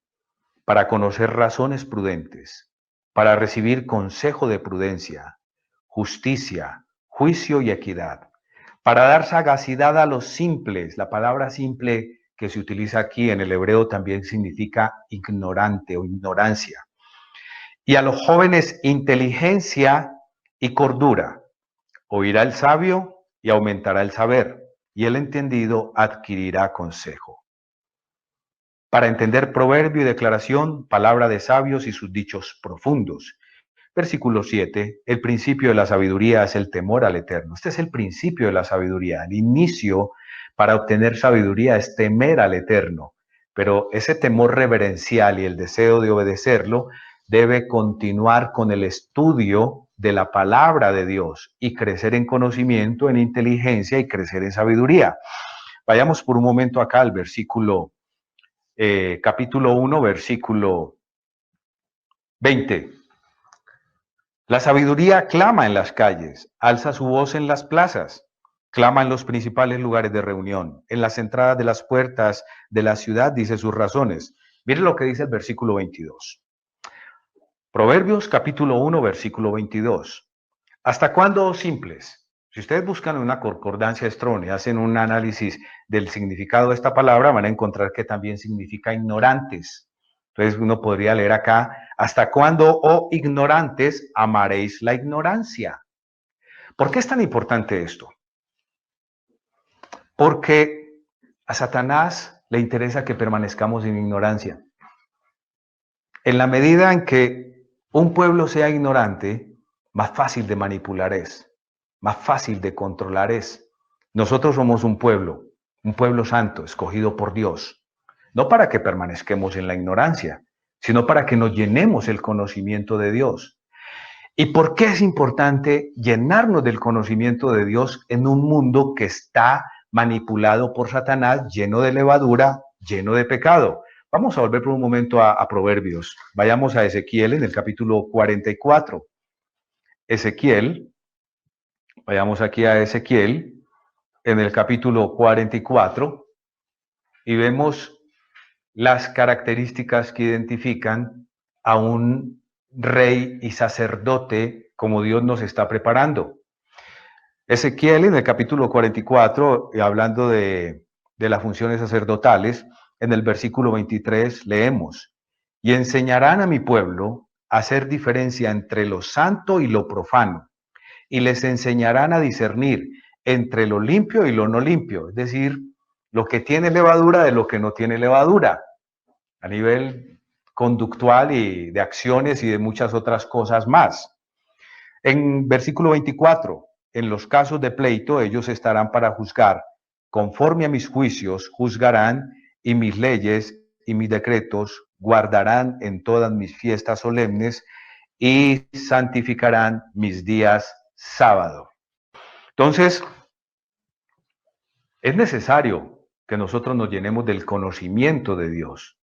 para conocer razones prudentes, para recibir consejo de prudencia, justicia, juicio y equidad, para dar sagacidad a los simples. La palabra simple que se utiliza aquí en el hebreo también significa ignorante o ignorancia. Y a los jóvenes inteligencia y cordura. Oirá el sabio y aumentará el saber, y el entendido adquirirá consejo. Para entender proverbio y declaración, palabra de sabios y sus dichos profundos. Versículo 7, el principio de la sabiduría es el temor al Eterno. Este es el principio de la sabiduría. El inicio para obtener sabiduría es temer al Eterno. Pero ese temor reverencial y el deseo de obedecerlo debe continuar con el estudio de la palabra de Dios y crecer en conocimiento, en inteligencia y crecer en sabiduría. Vayamos por un momento acá al versículo capítulo 1, versículo 20. La sabiduría clama en las calles, alza su voz en las plazas, clama en los principales lugares de reunión, en las entradas de las puertas de la ciudad dice sus razones. Mire lo que dice el versículo 22. Proverbios capítulo 1, versículo 22. ¿Hasta cuándo, simples? Si ustedes buscan una concordancia Strong y hacen un análisis del significado de esta palabra, van a encontrar que también significa ignorantes. Entonces uno podría leer acá, ¿hasta cuándo, oh ignorantes, amaréis la ignorancia? ¿Por qué es tan importante esto? Porque a Satanás le interesa que permanezcamos en ignorancia. En la medida en que un pueblo sea ignorante, más fácil de manipular es, más fácil de controlar es. Nosotros somos un pueblo santo, escogido por Dios, no para que permanezcamos en la ignorancia, sino para que nos llenemos el conocimiento de Dios. ¿Y por qué es importante llenarnos del conocimiento de Dios en un mundo que está manipulado por Satanás, lleno de levadura, lleno de pecado? Vamos a volver por un momento a Proverbios. Vayamos a Ezequiel en el capítulo 44. Ezequiel, vayamos aquí a Ezequiel en el capítulo 44 y vemos las características que identifican a un rey y sacerdote como Dios nos está preparando. Ezequiel en el capítulo 44, hablando de las funciones sacerdotales, en el versículo 23 leemos, y enseñarán a mi pueblo a hacer diferencia entre lo santo y lo profano, y les enseñarán a discernir entre lo limpio y lo no limpio, es decir, lo que tiene levadura de lo que no tiene levadura, a nivel conductual y de acciones y de muchas otras cosas más. En versículo 24, en los casos de pleito ellos estarán para juzgar, conforme a mis juicios juzgarán y mis leyes y mis decretos guardarán en todas mis fiestas solemnes y santificarán mis días sábado. Entonces, es necesario que nosotros nos llenemos del conocimiento de Dios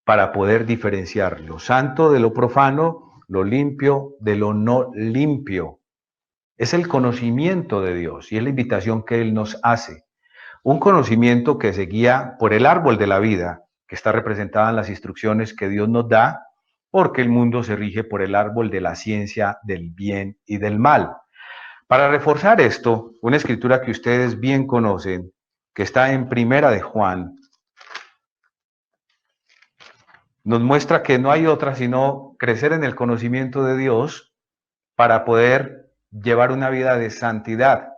para poder diferenciar lo santo de lo profano, lo limpio de lo no limpio. Es el conocimiento de Dios y es la invitación que Él nos hace. Un conocimiento que se guía por el árbol de la vida, que está representada en las instrucciones que Dios nos da, porque el mundo se rige por el árbol de la ciencia del bien y del mal. Para reforzar esto, una escritura que ustedes bien conocen, que está en Primera de Juan, nos muestra que no hay otra sino crecer en el conocimiento de Dios para poder llevar una vida de santidad,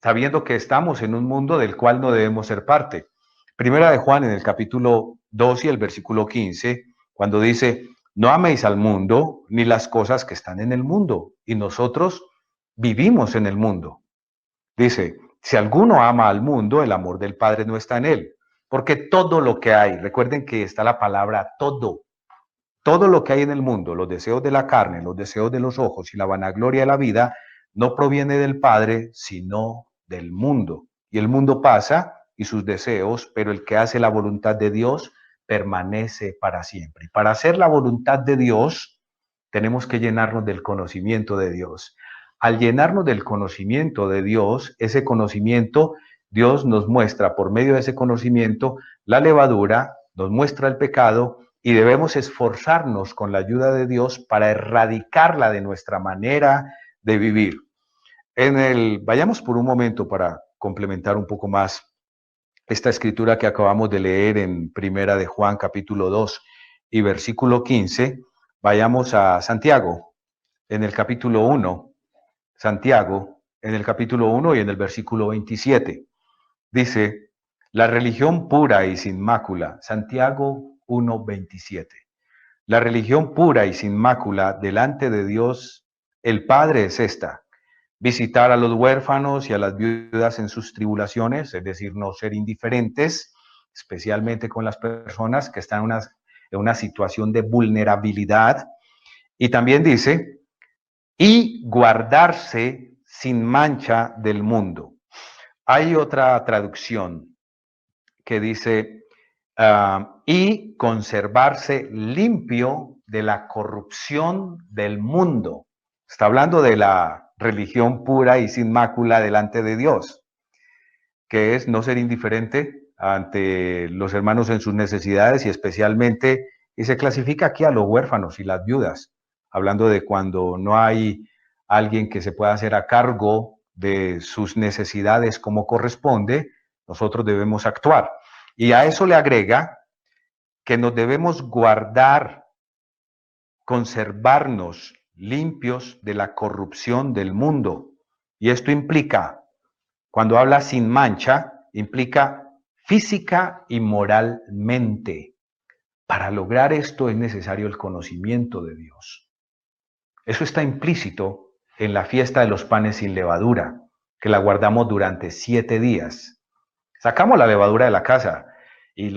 sabiendo que estamos en un mundo del cual no debemos ser parte. Primera de Juan en el capítulo 2 y el versículo 15, cuando dice, no améis al mundo ni las cosas que están en el mundo, y nosotros vivimos en el mundo. Dice, si alguno ama al mundo, el amor del Padre no está en él, porque todo lo que hay, recuerden que está la palabra todo lo que hay en el mundo, los deseos de la carne, los deseos de los ojos y la vanagloria de la vida, no proviene del Padre, sino del mundo. Y el mundo pasa y sus deseos, pero el que hace la voluntad de Dios permanece para siempre. Y para hacer la voluntad de Dios, tenemos que llenarnos del conocimiento de Dios. Al llenarnos del conocimiento de Dios, ese conocimiento, Dios nos muestra por medio de ese conocimiento la levadura, nos muestra el pecado y debemos esforzarnos con la ayuda de Dios para erradicarla de nuestra manera de vivir. Vayamos por un momento para complementar un poco más esta escritura que acabamos de leer en Primera de Juan, capítulo 2 y versículo 15. Vayamos a Santiago, en el capítulo 1. Santiago, en el capítulo 1 y en el versículo 27. Dice, la religión pura y sin mácula, Santiago 1:27. La religión pura y sin mácula delante de Dios, el Padre, es esta: visitar a los huérfanos y a las viudas en sus tribulaciones, es decir, no ser indiferentes, especialmente con las personas que están en una situación de vulnerabilidad. Y también dice, y guardarse sin mancha del mundo. Hay otra traducción que dice, y conservarse limpio de la corrupción del mundo. Está hablando de la religión pura y sin mácula delante de Dios, que es no ser indiferente ante los hermanos en sus necesidades y especialmente, y se clasifica aquí a los huérfanos y las viudas, hablando de cuando no hay alguien que se pueda hacer a cargo de sus necesidades como corresponde, nosotros debemos actuar. Y a eso le agrega que nos debemos guardar, conservarnos limpios de la corrupción del mundo. Y esto implica, cuando habla sin mancha, implica física y moralmente. Para lograr esto es necesario el conocimiento de Dios. Eso está implícito en la fiesta de los panes sin levadura, que la guardamos durante 7 días. Sacamos la levadura de la casa y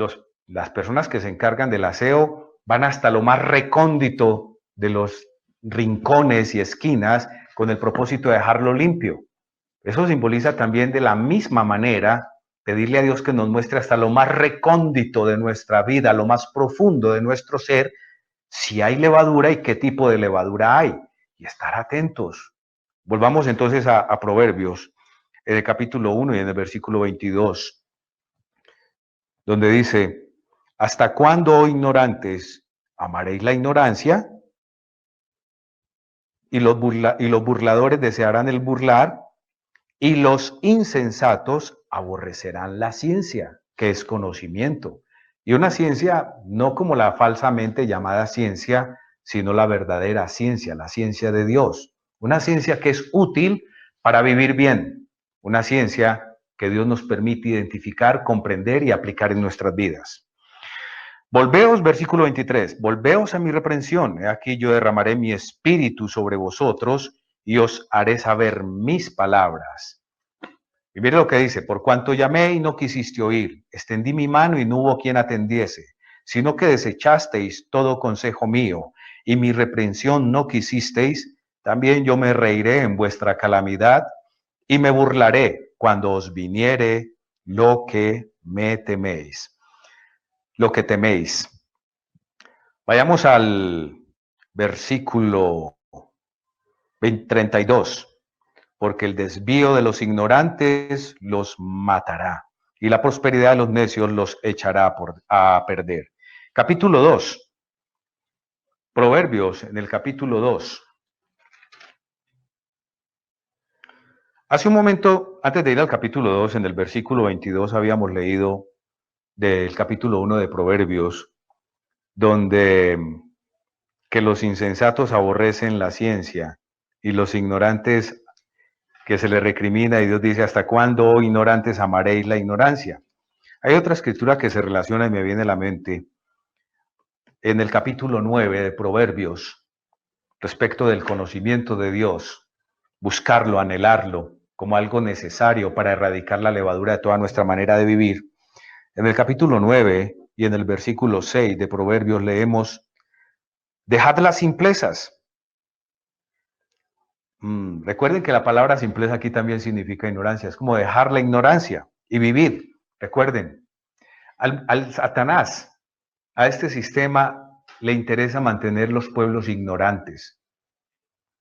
las personas que se encargan del aseo van hasta lo más recóndito de los rincones y esquinas con el propósito de dejarlo limpio. Eso simboliza también de la misma manera pedirle a Dios que nos muestre hasta lo más recóndito de nuestra vida, lo más profundo de nuestro ser, si hay levadura y qué tipo de levadura hay, y estar atentos. Volvamos entonces a Proverbios, en el capítulo 1 y en el versículo 22, donde dice, ¿hasta cuándo, oh ignorantes, amaréis la ignorancia? Y los burladores desearán el burlar, y los insensatos aborrecerán la ciencia, que es conocimiento. Y una ciencia no como la falsamente llamada ciencia, sino la verdadera ciencia, la ciencia de Dios. Una ciencia que es útil para vivir bien. Una ciencia que Dios nos permite identificar, comprender y aplicar en nuestras vidas. Volveos, versículo 23, volveos a mi reprensión. He aquí yo derramaré mi espíritu sobre vosotros y os haré saber mis palabras. Y mire lo que dice, por cuanto llamé y no quisiste oír, extendí mi mano y no hubo quien atendiese. sino que desechasteis todo consejo mío, y mi reprensión no quisisteis, también yo me reiré en vuestra calamidad, y me burlaré cuando os viniere lo que me teméis. Lo que teméis. Vayamos al versículo 32. Porque el desvío de los ignorantes los matará, y la prosperidad de los necios los echará a perder. Capítulo 2. Proverbios, en el capítulo 2. Hace un momento, antes de ir al capítulo 2, en el versículo 22, habíamos leído del capítulo 1 de Proverbios, donde que los insensatos aborrecen la ciencia y los ignorantes que se les recrimina, y Dios dice, ¿hasta cuándo, oh ignorantes, amaréis la ignorancia? Hay otra escritura que se relaciona y me viene a la mente en el capítulo 9 de Proverbios respecto del conocimiento de Dios, buscarlo, anhelarlo como algo necesario para erradicar la levadura de toda nuestra manera de vivir. En el capítulo 9 y en el versículo 6 de Proverbios leemos, dejad las simplezas. Recuerden que la palabra simpleza aquí también significa ignorancia, es como dejar la ignorancia y vivir. Recuerden, al Satanás, a este sistema le interesa mantener los pueblos ignorantes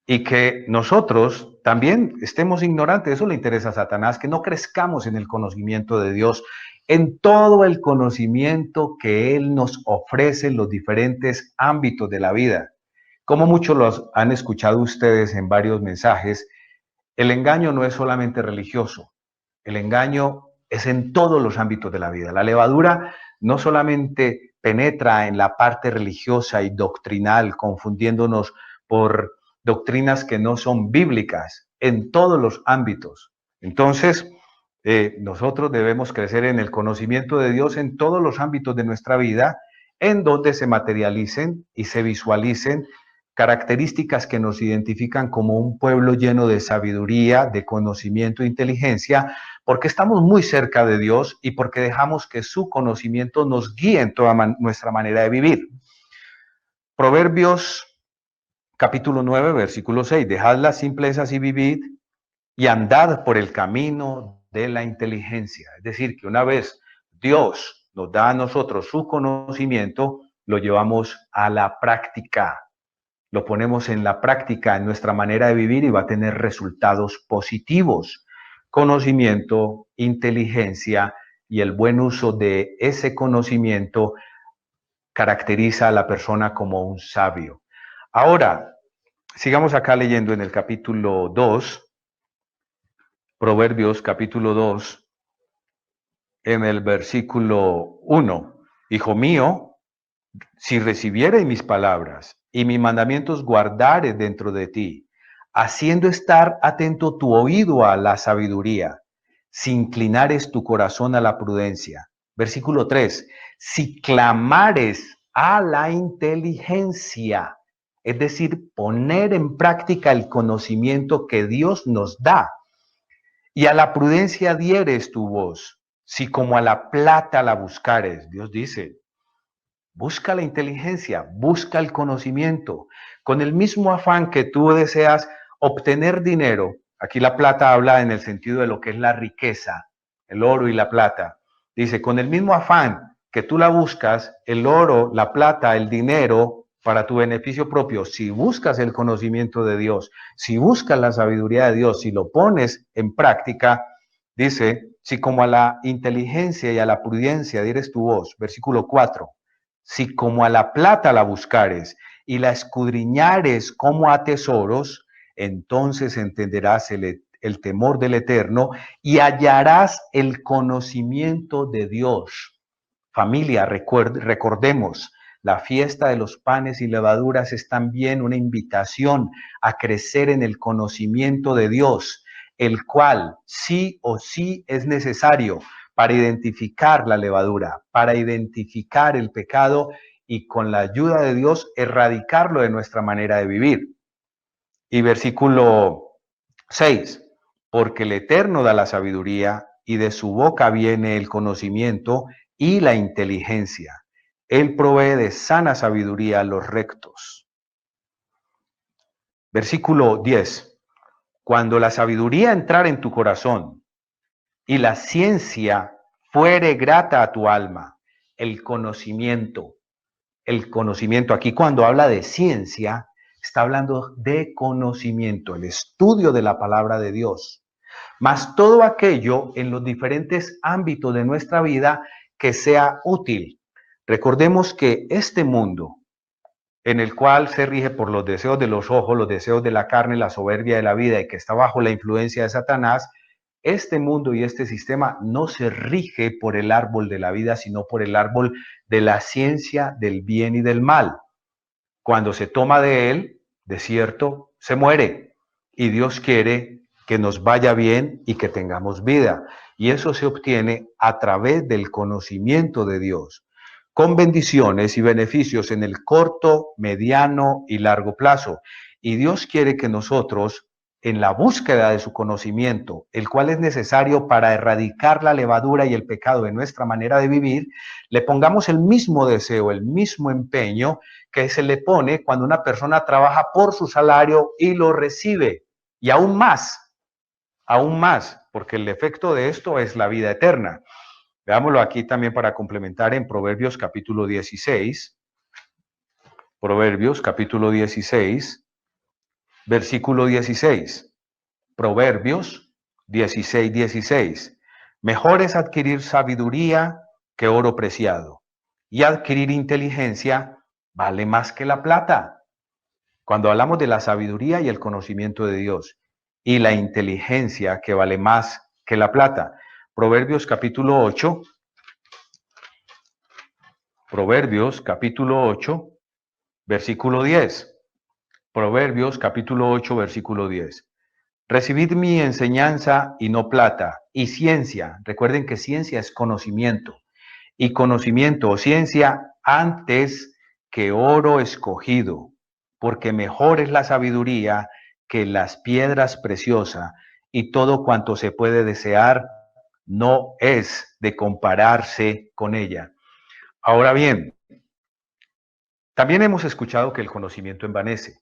y que nosotros también estemos ignorantes. Eso le interesa a Satanás, que no crezcamos en el conocimiento de Dios, en todo el conocimiento que Él nos ofrece en los diferentes ámbitos de la vida. Como muchos los han escuchado ustedes en varios mensajes, el engaño no es solamente religioso, el engaño es en todos los ámbitos de la vida. La levadura no solamente penetra en la parte religiosa y doctrinal, confundiéndonos por doctrinas que no son bíblicas, en todos los ámbitos. Entonces, nosotros debemos crecer en el conocimiento de Dios en todos los ámbitos de nuestra vida, en donde se materialicen y se visualicen características que nos identifican como un pueblo lleno de sabiduría, de conocimiento e inteligencia, porque estamos muy cerca de Dios y porque dejamos que su conocimiento nos guíe en toda nuestra manera de vivir. Proverbios capítulo 9, versículo 6, dejad las simplezas y vivid y andad por el camino de la inteligencia. Es decir, que una vez Dios nos da a nosotros su conocimiento, lo llevamos a la práctica. Lo ponemos en la práctica, en nuestra manera de vivir, y va a tener resultados positivos. Conocimiento, inteligencia y el buen uso de ese conocimiento caracteriza a la persona como un sabio. Ahora, sigamos acá leyendo en el capítulo 2, Proverbios capítulo 2, en el versículo 1. Hijo mío, si recibieres mis palabras y mis mandamientos guardares dentro de ti, haciendo estar atento tu oído a la sabiduría, si inclinares tu corazón a la prudencia. Versículo 3, si clamares a la inteligencia, es decir, poner en práctica el conocimiento que Dios nos da, y a la prudencia dieres tu voz, si como a la plata la buscares. Dios dice, busca la inteligencia, busca el conocimiento, con el mismo afán que tú deseas obtener dinero. Aquí la plata habla en el sentido de lo que es la riqueza, el oro y la plata. Dice, con el mismo afán que tú la buscas, el oro, la plata, el dinero, para tu beneficio propio, si buscas el conocimiento de Dios, si buscas la sabiduría de Dios, si lo pones en práctica, dice, si como a la inteligencia y a la prudencia dieres tu voz, versículo 4, si como a la plata la buscares y la escudriñares como a tesoros, entonces entenderás el temor del Eterno y hallarás el conocimiento de Dios. Familia, recordemos, la fiesta de los panes y levaduras es también una invitación a crecer en el conocimiento de Dios, el cual sí o sí es necesario para identificar la levadura, para identificar el pecado y con la ayuda de Dios erradicarlo de nuestra manera de vivir. Y versículo 6, porque el Eterno da la sabiduría y de su boca viene el conocimiento y la inteligencia. Él provee de sana sabiduría a los rectos. Versículo 10. Cuando la sabiduría entrare en tu corazón y la ciencia fuere grata a tu alma, el conocimiento. El conocimiento, aquí cuando habla de ciencia, está hablando de conocimiento, el estudio de la palabra de Dios, más todo aquello en los diferentes ámbitos de nuestra vida que sea útil. Recordemos que este mundo, en el cual se rige por los deseos de los ojos, los deseos de la carne, la soberbia de la vida y que está bajo la influencia de Satanás, este mundo y este sistema no se rige por el árbol de la vida, sino por el árbol de la ciencia del bien y del mal. Cuando se toma de él, de cierto, se muere. Y Dios quiere que nos vaya bien y que tengamos vida. Y eso se obtiene a través del conocimiento de Dios, con bendiciones y beneficios en el corto, mediano y largo plazo. Y Dios quiere que nosotros, en la búsqueda de su conocimiento, el cual es necesario para erradicar la levadura y el pecado de nuestra manera de vivir, le pongamos el mismo deseo, el mismo empeño que se le pone cuando una persona trabaja por su salario y lo recibe. Y aún más, porque el efecto de esto es la vida eterna. Veámoslo aquí también para complementar en Proverbios capítulo 16. Proverbios capítulo 16, versículo 16. Proverbios 16, 16. Mejor es adquirir sabiduría que oro preciado, y adquirir inteligencia vale más que la plata. Cuando hablamos de la sabiduría y el conocimiento de Dios, y la inteligencia que vale más que la plata. Proverbios capítulo 8. Proverbios capítulo 8, versículo 10. Proverbios capítulo 8, versículo 10. Recibid mi enseñanza y no plata, y ciencia. Recuerden que ciencia es conocimiento. Y conocimiento o ciencia antes que oro escogido, porque mejor es la sabiduría que las piedras preciosas, y todo cuanto se puede desear no es de compararse con ella. Ahora bien, también hemos escuchado que el conocimiento envanece.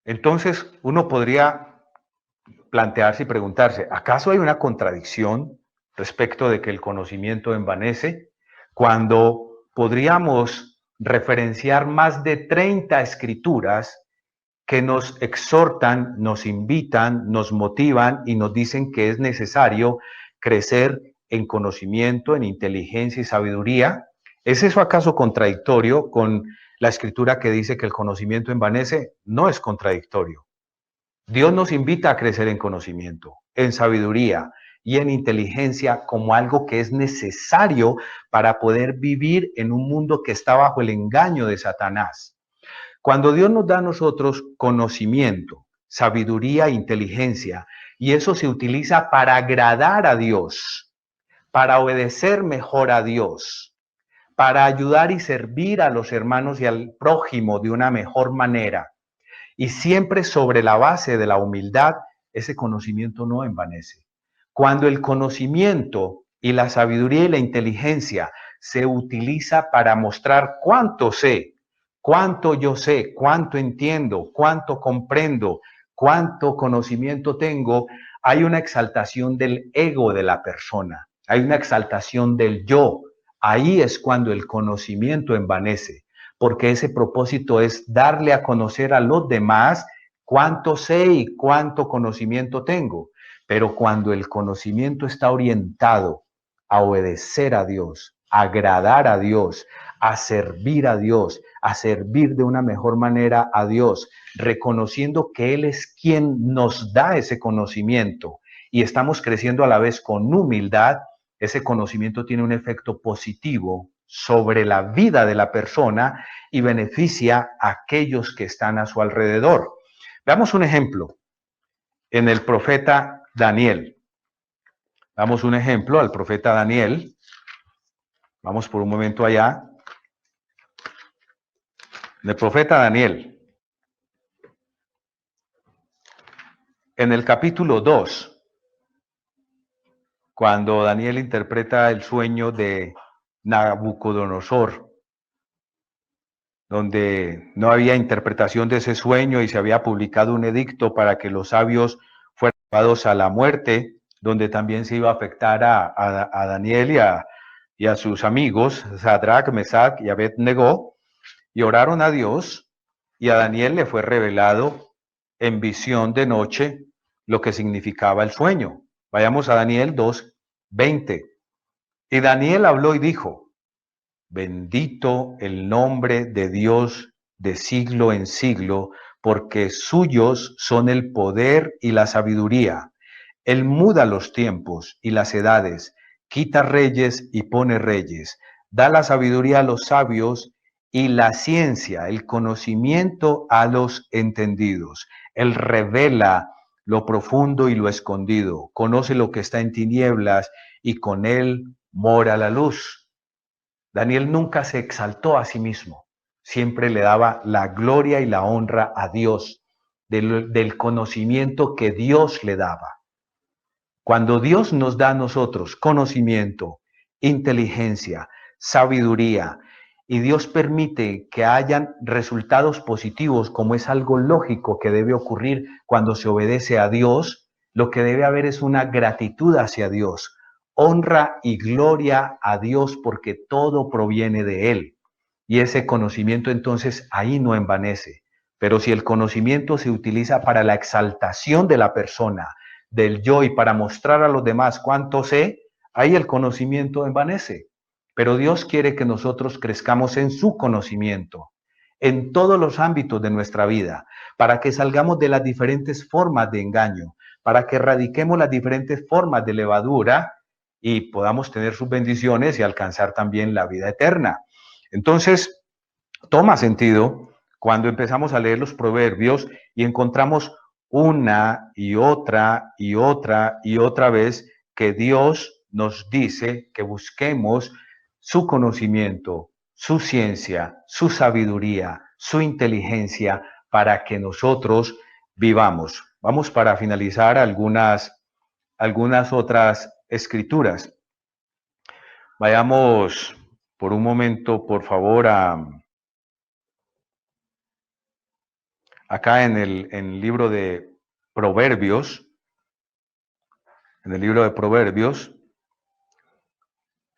Entonces, uno podría plantearse y preguntarse, ¿acaso hay una contradicción respecto de que el conocimiento envanece cuando podríamos referenciar más de 30 escrituras que nos exhortan, nos invitan, nos motivan y nos dicen que es necesario crecer en conocimiento, en inteligencia y sabiduría? ¿Es eso acaso contradictorio con la escritura que dice que el conocimiento envanece? No es contradictorio. Dios nos invita a crecer en conocimiento, en sabiduría y en inteligencia como algo que es necesario para poder vivir en un mundo que está bajo el engaño de Satanás. Cuando Dios nos da a nosotros conocimiento, sabiduría e inteligencia, y eso se utiliza para agradar a Dios, para obedecer mejor a Dios, para ayudar y servir a los hermanos y al prójimo de una mejor manera, y siempre sobre la base de la humildad, ese conocimiento no envanece. Cuando el conocimiento y la sabiduría y la inteligencia se utiliza para mostrar cuánto sé, cuánto yo sé, cuánto entiendo, cuánto comprendo, cuánto conocimiento tengo, hay una exaltación del ego de la persona, hay una exaltación del yo. Ahí es cuando el conocimiento envanece, porque ese propósito es darle a conocer a los demás cuánto sé y cuánto conocimiento tengo. Pero cuando el conocimiento está orientado a obedecer a Dios, a agradar a Dios, a servir de una mejor manera a Dios, reconociendo que Él es quien nos da ese conocimiento y estamos creciendo a la vez con humildad, ese conocimiento tiene un efecto positivo sobre la vida de la persona y beneficia a aquellos que están a su alrededor. Veamos un ejemplo en el profeta Daniel. Damos un ejemplo al profeta Daniel. Vamos por un momento allá. El profeta Daniel. En el capítulo 2, cuando Daniel interpreta el sueño de Nabucodonosor, donde no había interpretación de ese sueño y se había publicado un edicto para que los sabios fueran llevados a la muerte, donde también se iba a afectar a Daniel y a sus amigos, Sadrach, Mesach y Abed-Negó, y oraron a Dios, y a Daniel le fue revelado en visión de noche lo que significaba el sueño. Vayamos a Daniel 2:20. Y Daniel habló y dijo: bendito el nombre de Dios de siglo en siglo, porque suyos son el poder y la sabiduría. Él muda los tiempos y las edades, quita reyes y pone reyes, da la sabiduría a los sabios y la ciencia, el conocimiento a los entendidos. Él revela lo profundo y lo escondido, conoce lo que está en tinieblas y con él mora la luz. Daniel nunca se exaltó a sí mismo, siempre le daba la gloria y la honra a Dios, del conocimiento que Dios le daba. Cuando Dios nos da a nosotros conocimiento, inteligencia, sabiduría, y Dios permite que hayan resultados positivos, como es algo lógico que debe ocurrir cuando se obedece a Dios, lo que debe haber es una gratitud hacia Dios, honra y gloria a Dios porque todo proviene de Él. Y ese conocimiento entonces ahí no envanece. Pero si el conocimiento se utiliza para la exaltación de la persona, del yo y para mostrar a los demás cuánto sé, ahí el conocimiento envanece. Pero Dios quiere que nosotros crezcamos en su conocimiento, en todos los ámbitos de nuestra vida, para que salgamos de las diferentes formas de engaño, para que erradiquemos las diferentes formas de levadura y podamos tener sus bendiciones y alcanzar también la vida eterna. Entonces, toma sentido cuando empezamos a leer los proverbios y encontramos una y otra y otra y otra vez que Dios nos dice que busquemos su conocimiento, su ciencia, su sabiduría, su inteligencia para que nosotros vivamos. Vamos para finalizar algunas otras escrituras. Vayamos por un momento, por favor, acá en el libro de Proverbios, en el libro de Proverbios,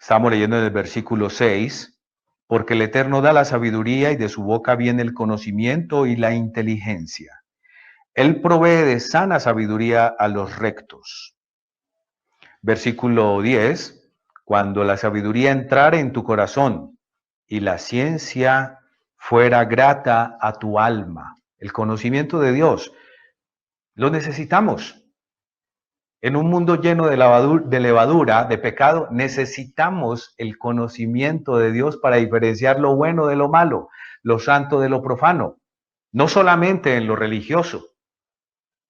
estamos leyendo en el versículo 6, porque el Eterno da la sabiduría y de su boca viene el conocimiento y la inteligencia. Él provee de sana sabiduría a los rectos. Versículo 10, cuando la sabiduría entrare en tu corazón y la ciencia fuera grata a tu alma. El conocimiento de Dios lo necesitamos. En un mundo lleno de levadura, de pecado, necesitamos el conocimiento de Dios para diferenciar lo bueno de lo malo, lo santo de lo profano. No solamente en lo religioso,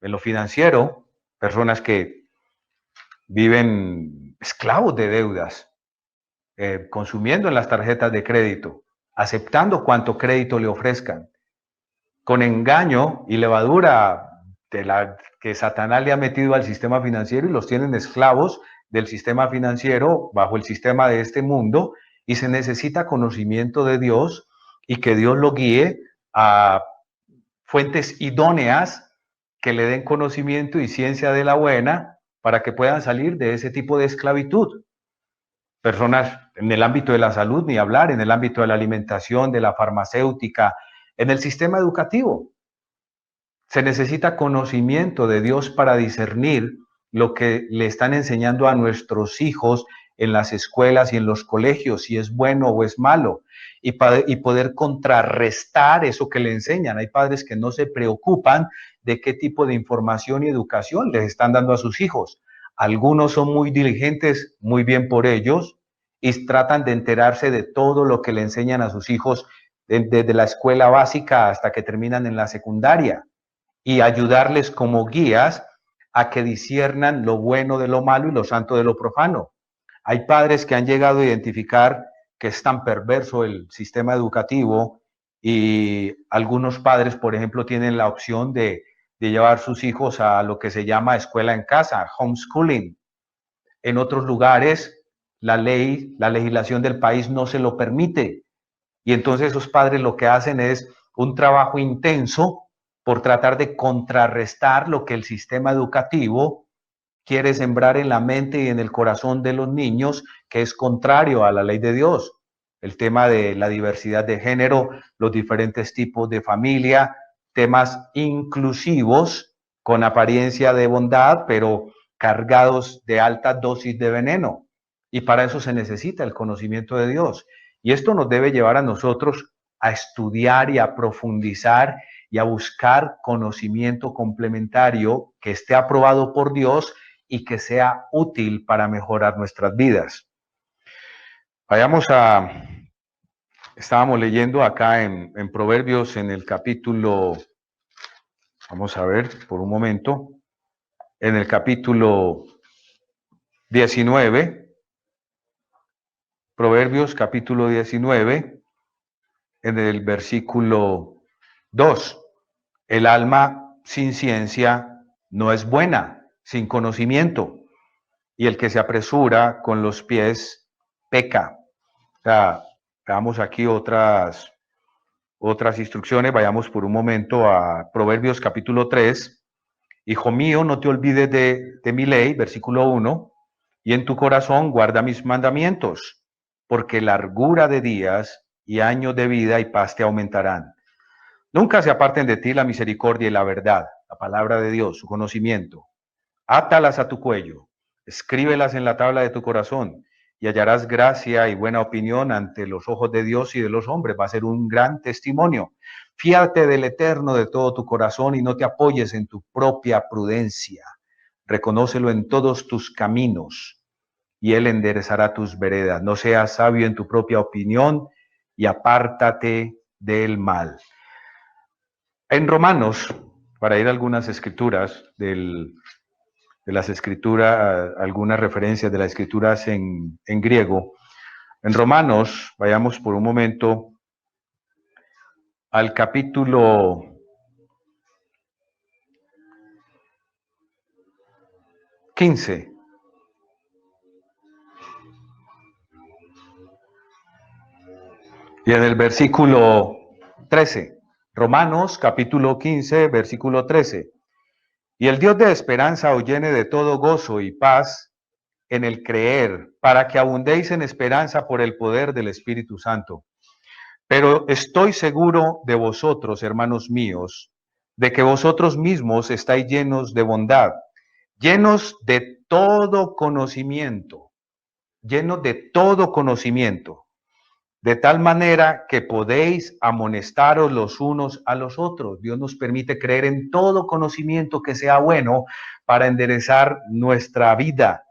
en lo financiero, personas que viven esclavos de deudas, consumiendo en las tarjetas de crédito, aceptando cuanto crédito le ofrezcan, con engaño y levadura de la que Satanás le ha metido al sistema financiero y los tienen esclavos del sistema financiero bajo el sistema de este mundo, y se necesita conocimiento de Dios y que Dios lo guíe a fuentes idóneas que le den conocimiento y ciencia de la buena para que puedan salir de ese tipo de esclavitud. Personas en el ámbito de la salud, ni hablar, en el ámbito de la alimentación, de la farmacéutica, en el sistema educativo. Se necesita conocimiento de Dios para discernir lo que le están enseñando a nuestros hijos en las escuelas y en los colegios, si es bueno o es malo, y poder contrarrestar eso que le enseñan. Hay padres que no se preocupan de qué tipo de información y educación les están dando a sus hijos. Algunos son muy diligentes, muy bien por ellos, y tratan de enterarse de todo lo que le enseñan a sus hijos desde la escuela básica hasta que terminan en la secundaria, y ayudarles como guías a que disciernan lo bueno de lo malo y lo santo de lo profano. Hay padres que han llegado a identificar que es tan perverso el sistema educativo, y algunos padres, por ejemplo, tienen la opción de llevar sus hijos a lo que se llama escuela en casa, homeschooling. En otros lugares la ley, la legislación del país no se lo permite. Y entonces esos padres lo que hacen es un trabajo intenso por tratar de contrarrestar lo que el sistema educativo quiere sembrar en la mente y en el corazón de los niños, que es contrario a la ley de Dios. El tema de la diversidad de género, los diferentes tipos de familia, temas inclusivos con apariencia de bondad, pero cargados de alta dosis de veneno. Y para eso se necesita el conocimiento de Dios. Y esto nos debe llevar a nosotros a estudiar y a profundizar y a buscar conocimiento complementario que esté aprobado por Dios y que sea útil para mejorar nuestras vidas. Estábamos leyendo acá en Proverbios en el capítulo, vamos a ver por un momento, en el capítulo 19, Proverbios capítulo 19, en el versículo 2. El alma sin ciencia no es buena, sin conocimiento, y el que se apresura con los pies peca. O sea, veamos aquí otras instrucciones. Vayamos por un momento a Proverbios capítulo 3. Hijo mío, no te olvides de mi ley, versículo 1, y en tu corazón guarda mis mandamientos, porque largura de días y años de vida y paz te aumentarán. Nunca se aparten de ti la misericordia y la verdad, la palabra de Dios, su conocimiento. Átalas a tu cuello, escríbelas en la tabla de tu corazón, y hallarás gracia y buena opinión ante los ojos de Dios y de los hombres. Va a ser un gran testimonio. Fíate del Eterno de todo tu corazón y no te apoyes en tu propia prudencia. Reconócelo en todos tus caminos y Él enderezará tus veredas. No seas sabio en tu propia opinión y apártate del mal. En Romanos, para ir a algunas escrituras de las escrituras, algunas referencias de las escrituras en griego. En Romanos, vayamos por un momento al capítulo 15. Y en el versículo 13. Romanos capítulo 15, versículo 13. Y el Dios de esperanza os llene de todo gozo y paz en el creer, para que abundéis en esperanza por el poder del Espíritu Santo. Pero estoy seguro de vosotros, hermanos míos, de que vosotros mismos estáis llenos de bondad, llenos de todo conocimiento, de tal manera que podéis amonestaros los unos a los otros. Dios nos permite creer en todo conocimiento que sea bueno para enderezar nuestra vida.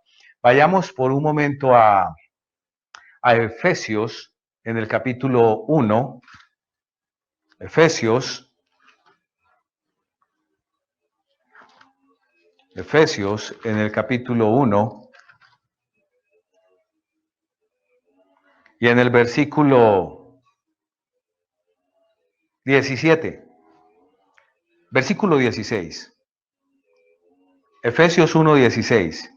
Vayamos por un momento a Efesios en el capítulo 1. Efesios en el capítulo 1 y en el versículo 17. Versículo 16. Efesios 1:16.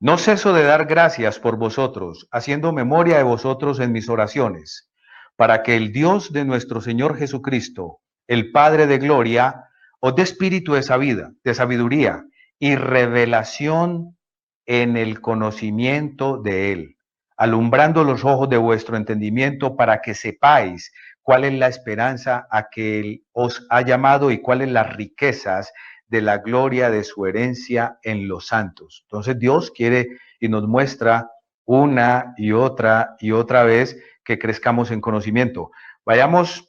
No ceso de dar gracias por vosotros, haciendo memoria de vosotros en mis oraciones, para que el Dios de nuestro Señor Jesucristo, el Padre de gloria, os dé espíritu de sabiduría y revelación en el conocimiento de Él, alumbrando los ojos de vuestro entendimiento para que sepáis cuál es la esperanza a que Él os ha llamado y cuáles las riquezas de la gloria de su herencia en los santos. Entonces Dios quiere y nos muestra una y otra vez que crezcamos en conocimiento. Vayamos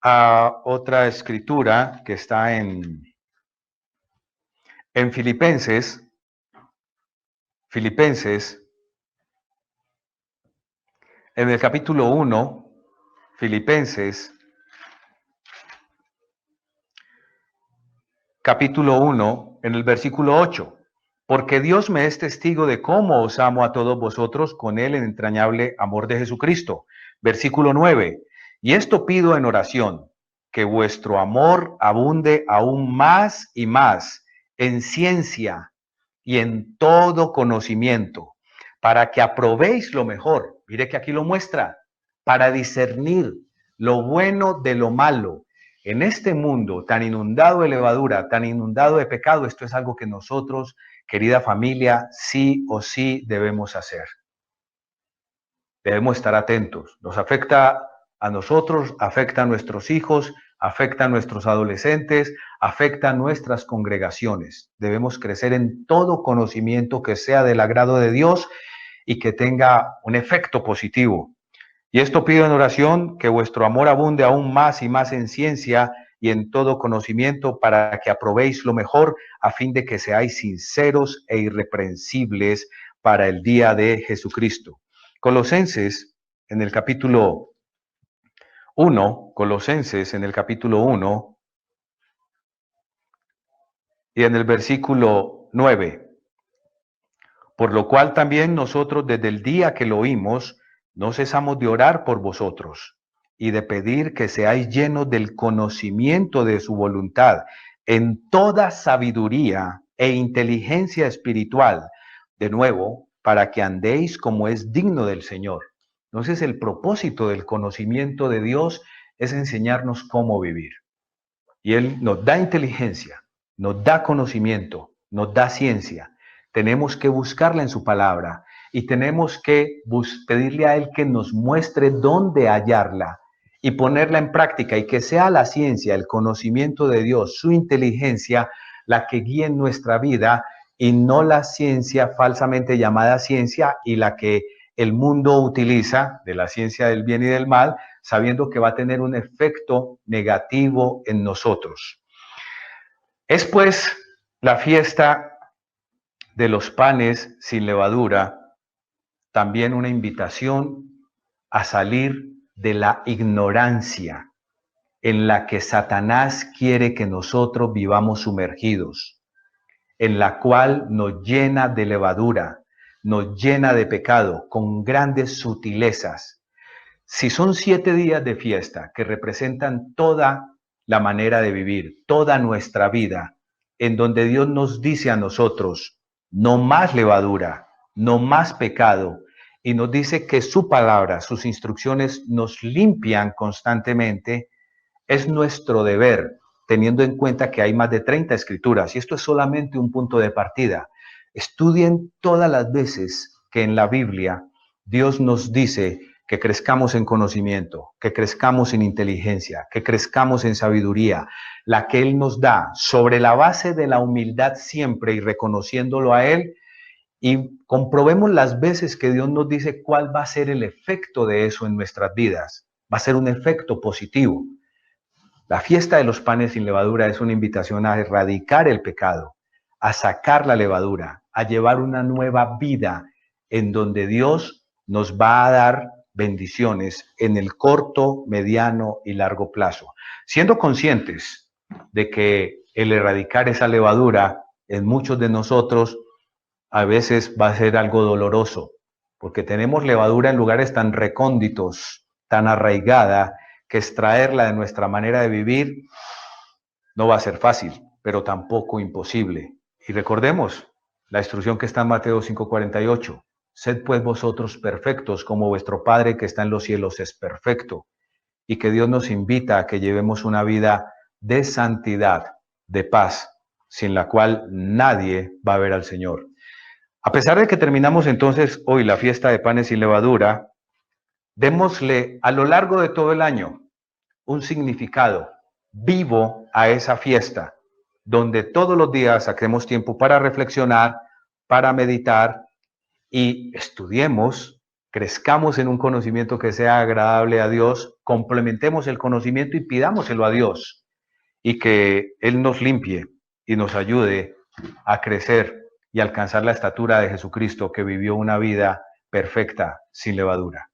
a otra escritura que está en Filipenses, en el capítulo 1, Filipenses, capítulo 1, en el versículo 8. Porque Dios me es testigo de cómo os amo a todos vosotros con el entrañable amor de Jesucristo. Versículo 9. Y esto pido en oración, que vuestro amor abunde aún más y más en ciencia y en todo conocimiento, para que aprobéis lo mejor. Mire que aquí lo muestra, para discernir lo bueno de lo malo. En este mundo tan inundado de levadura, tan inundado de pecado, esto es algo que nosotros, querida familia, sí o sí debemos hacer. Debemos estar atentos. Nos afecta a nosotros, afecta a nuestros hijos, afecta a nuestros adolescentes, afecta a nuestras congregaciones. Debemos crecer en todo conocimiento que sea del agrado de Dios y que tenga un efecto positivo. Y esto pido en oración, que vuestro amor abunde aún más y más en ciencia y en todo conocimiento, para que aprobéis lo mejor, a fin de que seáis sinceros e irreprensibles para el día de Jesucristo. Colosenses, en el capítulo 1, Colosenses, en el capítulo 1 y en el versículo 9. Por lo cual también nosotros desde el día que lo oímos, no cesamos de orar por vosotros y de pedir que seáis llenos del conocimiento de su voluntad en toda sabiduría e inteligencia espiritual, de nuevo, para que andéis como es digno del Señor. Entonces, el propósito del conocimiento de Dios es enseñarnos cómo vivir. Y Él nos da inteligencia, nos da conocimiento, nos da ciencia. Tenemos que buscarla en su palabra y tenemos que pedirle a Él que nos muestre dónde hallarla y ponerla en práctica, y que sea la ciencia, el conocimiento de Dios, su inteligencia, la que guíe nuestra vida, y no la ciencia falsamente llamada ciencia y la que el mundo utiliza, de la ciencia del bien y del mal, sabiendo que va a tener un efecto negativo en nosotros. Es pues la fiesta de los panes sin levadura también una invitación a salir de la ignorancia en la que Satanás quiere que nosotros vivamos sumergidos, en la cual nos llena de levadura, nos llena de pecado con grandes sutilezas. Si son 7 días de fiesta que representan toda la manera de vivir, toda nuestra vida, en donde Dios nos dice a nosotros, no más levadura, no más pecado, y nos dice que su palabra, sus instrucciones nos limpian constantemente, es nuestro deber, teniendo en cuenta que hay más de 30 escrituras, y esto es solamente un punto de partida. Estudien todas las veces que en la Biblia Dios nos dice que crezcamos en conocimiento, que crezcamos en inteligencia, que crezcamos en sabiduría, la que Él nos da sobre la base de la humildad siempre y reconociéndolo a Él, y comprobemos las veces que Dios nos dice cuál va a ser el efecto de eso en nuestras vidas. Va a ser un efecto positivo. La fiesta de los panes sin levadura es una invitación a erradicar el pecado, a sacar la levadura, a llevar una nueva vida en donde Dios nos va a dar bendiciones en el corto, mediano y largo plazo. Siendo conscientes de que el erradicar esa levadura en muchos de nosotros a veces va a ser algo doloroso, porque tenemos levadura en lugares tan recónditos, tan arraigada, que extraerla de nuestra manera de vivir no va a ser fácil, pero tampoco imposible. Y recordemos la instrucción que está en Mateo 5:48. Sed pues vosotros perfectos como vuestro Padre que está en los cielos es perfecto. Y que Dios nos invita a que llevemos una vida de santidad, de paz, sin la cual nadie va a ver al Señor. A pesar de que terminamos entonces hoy la fiesta de panes sin levadura, démosle a lo largo de todo el año un significado vivo a esa fiesta, donde todos los días saquemos tiempo para reflexionar, para meditar y estudiemos, crezcamos en un conocimiento que sea agradable a Dios, complementemos el conocimiento y pidámoselo a Dios, y que Él nos limpie y nos ayude a crecer y alcanzar la estatura de Jesucristo, que vivió una vida perfecta sin levadura.